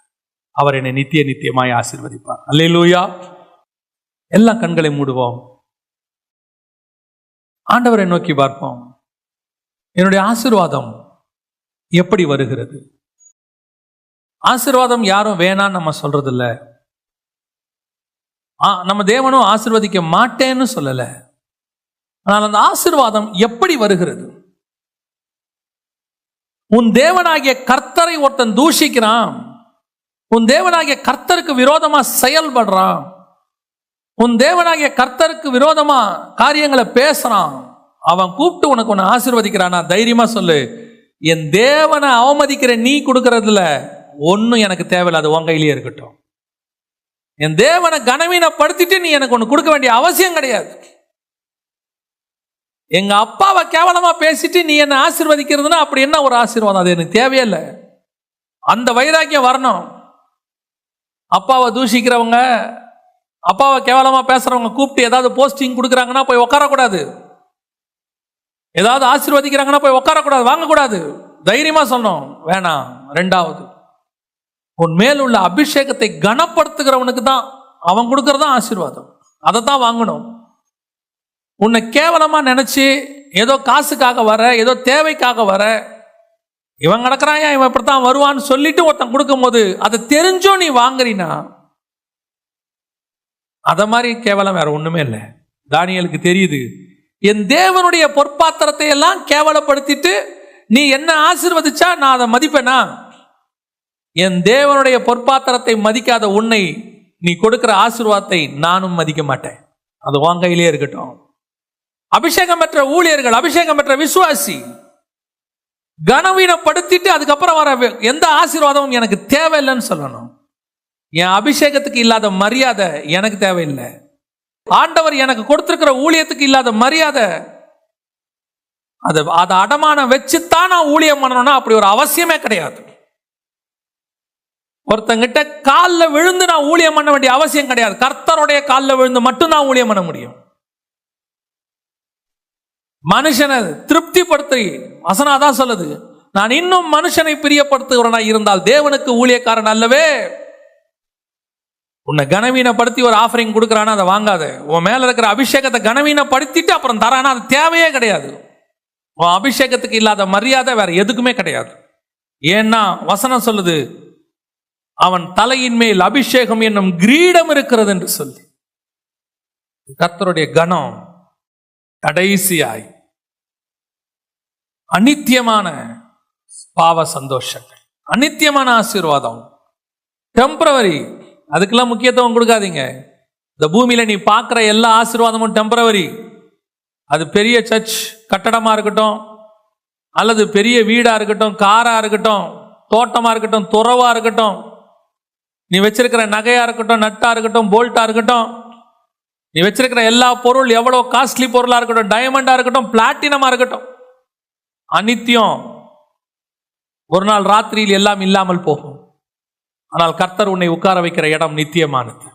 அவர் என்னை நித்திய நித்தியமாய் ஆசீர்வதிப்பார். அல்லேலூயா. எல்லா கண்களை மூடுவோம், ஆண்டவரை நோக்கி பார்ப்போம். என்னுடைய ஆசீர்வாதம் எப்படி வருகிறது? ஆசீர்வாதம் யாரும் வேணான்னு நம்ம சொல்றது இல்ல. நம்ம தேவனும் ஆசீர்வதிக்க மாட்டேன்னு சொல்லல. ஆனால் அந்த ஆசீர்வாதம் எப்படி வருகிறது? உன் தேவனாகிய கர்த்தரை ஒருத்தன் தூஷிக்கிறான், உன் தேவனாகிய கர்த்தருக்கு விரோதமா செயல்படுறான், உன் தேவனாகிய கர்த்தருக்கு விரோதமா காரியங்களை பேசுறான், அவன் கூப்பிட்டு உனக்கு ஒன்று ஆசீர்வதிக்கிறானா, தைரியமா சொல்லு, என் தேவனை அவமதிக்கிற நீ கொடுக்கறதுல ஒன்னும் எனக்கு தேவையில்லை, அது உன் கையிலேயே இருக்கட்டும். என் தேவனை கனவீனப்படுத்திட்டு நீ எனக்கு ஒன்று கொடுக்க வேண்டிய அவசியம் கிடையாது. எங்க அப்பாவை கேவலமா பேசிட்டு நீ என்ன ஆசீர்வதிக்கிறதுனா அப்படி என்ன ஒரு ஆசீர்வாதம்? அது எனக்கு தேவையில்லை. அந்த வைராக்கியம் வரணும். அப்பாவை தூஷிக்கிறவங்க, அப்பாவை கேவலமா பேசுறவங்க கூப்பிட்டு ஏதாவது போஸ்டிங் கொடுக்குறாங்கன்னா போய் உட்காரக்கூடாது. ஏதாவது ஆசீர்வதிக்கிறாங்கன்னா போய் உட்காரக்கூடாது, வாங்கக்கூடாது. தைரியமா சொன்னோம், வேணாம். ரெண்டாவது, உன் மேல் உள்ள அபிஷேகத்தை கனப்படுத்துகிறவனுக்கு தான் அவன் கொடுக்கறதான் ஆசீர்வாதம், அதை தான் வாங்கணும். உன்னை கேவலமா நினைச்சு ஏதோ காசுக்காக வர, ஏதோ தேவைக்காக வர, இவன் நடக்கிறான் இவன் இப்படித்தான் வருவான்னு சொல்லிட்டு ஒருத்தன் கொடுக்கும் போது அதை தெரிஞ்சோ நீ வாங்குறீனா, அத மாதிரி கேவலம் வேற ஒண்ணுமே இல்லை. தானியேலுக்கு தெரியுது, என் தேவனுடைய பொற்பாத்திரத்தை எல்லாம் கேவலப்படுத்திட்டு நீ என்ன ஆசீர்வதிச்சா நான் அதை மதிப்பேனா? என் தேவனுடைய பொற்பாத்திரத்தை மதிக்காத உன்னை நீ கொடுக்கிற ஆசீர்வாதத்தை நானும் மதிக்க மாட்டேன், அது உன் கையிலே இருக்கட்டும். அபிஷேகம் பெற்ற ஊழியர்கள், அபிஷேகம் பெற்ற விசுவாசி கனவீனப்படுத்திட்டு அதுக்கப்புறம் வர எந்த ஆசீர்வாதமும் எனக்கு தேவையில்லைன்னு சொல்லணும். என் அபிஷேகத்துக்கு இல்லாத மரியாதை எனக்கு தேவையில்லை. ஆண்டவர் எனக்கு கொடுத்திருக்கிற ஊழியத்துக்கு இல்லாத மரியாதை, அதை அடமானம் வச்சுத்தான் நான் ஊழியம் பண்ணணும்னா அப்படி ஒரு அவசியமே கிடையாது. ஒருத்தங்கிட்ட காலில் விழுந்து நான் ஊழியம் பண்ண வேண்டிய அவசியம் கிடையாது. கர்த்தருடைய காலில் விழுந்து மட்டும் நான் ஊழியம் பண்ண முடியும். மனுஷனை திருப்திப்படுத்தி வசனாதான் சொல்லுது, நான் இன்னும் மனுஷனை பிரியப்படுத்துகிறவனா இருந்தால் தேவனுக்கு ஊழியக்காரன் அல்லவே. உன்னை கனவீனப்படுத்தி ஒரு ஆஃபரிங் கொடுக்குறானா அதை வாங்காத. உன் மேல இருக்கிற அபிஷேகத்தை கனவீனப்படுத்திட்டு அப்புறம் தரானா அது தேவையே கிடையாது. உன் அபிஷேகத்துக்கு இல்லாத மரியாதை வேற எதுக்குமே கிடையாது. ஏன்னா வசனம் சொல்லுது, அவன் தலையின் மேல் அபிஷேகம் என்னும் கிரீடம் இருக்கிறது என்று சொல்லி. கர்த்தருடைய கனம் கடைசியாய் அநித்தியமான பாவ சந்தோஷங்கள், அநித்தியமான ஆசீர்வாதம், டெம்பரவரி. அதுக்கெல்லாம் முக்கியத்துவம் கொடுக்காதீங்க. இந்த பூமியில நீ பார்க்குற எல்லா ஆசீர்வாதமும் டெம்பரவரி. அது பெரிய சர்ச் கட்டடமா இருக்கட்டும், அல்லது பெரிய வீடா இருக்கட்டும், காரா இருக்கட்டும், தோட்டமா இருக்கட்டும், துறவா இருக்கட்டும், நீ வச்சிருக்கிற நகையா இருக்கட்டும், நட்டா இருக்கட்டும், போல்ட்டா இருக்கட்டும், நீ வச்சிருக்கிற எல்லா பொருள் எவ்வளவு காஸ்ட்லி பொருளா இருக்கட்டும், டைமண்டா இருக்கட்டும், பிளாட்டினமா இருக்கட்டும், அநித்தியம். ஒரு நாள் ராத்திரியில் எல்லாம் இல்லாமல் போகும். ஆனால் கர்த்தர் உன்னை உட்கார வைக்கிற இடம் நித்தியமானது.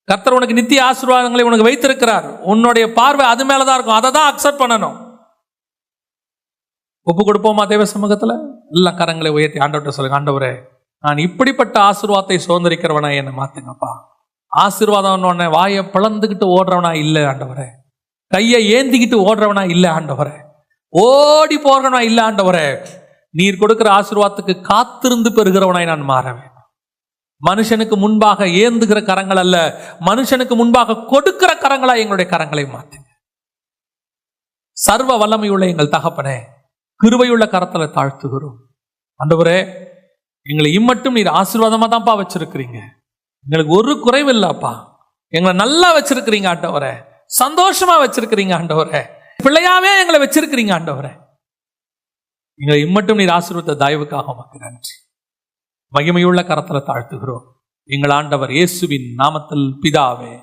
கர்த்தர் உனக்கு நித்திய ஆசீர்வாதங்களை உனக்கு வைத்திருக்கிறார். உன்னுடைய பார்வை அது மேலதான் இருக்கும். அதை தான் அக்செப்ட் பண்ணணும். ஒப்பு கொடுப்போமா தேவ சமூகத்துல? எல்லாம் கரங்களை உயர்த்தி ஆண்டவர்கிட்ட சொல்லுங்க, ஆண்டவரே, நான் இப்படிப்பட்ட ஆசீர்வாதத்தை சுதந்திரிக்கிறவனா என்னை மாத்துங்கப்பா. ஆசீர்வாதம் வாயை பிளந்துக்கிட்டு ஓடுறவனா இல்லை ஆண்டவரே, கையை ஏந்திக்கிட்டு ஓடுறவனா இல்லை ஆண்டவரே, ஓடி போறவனா இல்லை ஆண்டவரே. நீர் கொடுக்கிற ஆசீர்வாதத்துக்கு காத்திருந்து பெறுகிறவனாய் நான் மாற வேண்டும். மனுஷனுக்கு முன்பாக ஏந்துகிற கரங்கள் அல்ல, மனுஷனுக்கு முன்பாக கொடுக்கிற கரங்களா எங்களுடைய கரங்களை மாற்றுங்க. சர்வ வல்லமையுள்ள எங்கள் தகப்பனே, கிருபையுள்ள கரத்துல தாழ்த்துகிறோம் ஆண்டவரே. எங்களை இம்மட்டும் நீர் ஆசீர்வாதமா தான்ப்பா வச்சிருக்கிறீங்க. எங்களுக்கு ஒரு குறைவு இல்லப்பா. எங்களை நல்லா வச்சிருக்கிறீங்க ஆண்டவரே, சந்தோஷமா வச்சிருக்கிறீங்க ஆண்டவரே, பிள்ளையாவே எங்களை வச்சிருக்கிறீங்க ஆண்டவரே. எங்களை இம்மட்டும் நீர் ஆசீர்வாத தயவுக்காக உமக்கு நன்றி. மகிமையுள்ள கரத்துல தாழ்த்துகிறோம் எங்கள் ஆண்டவர் இயேசுவின் நாமத்தில் பிதாவே.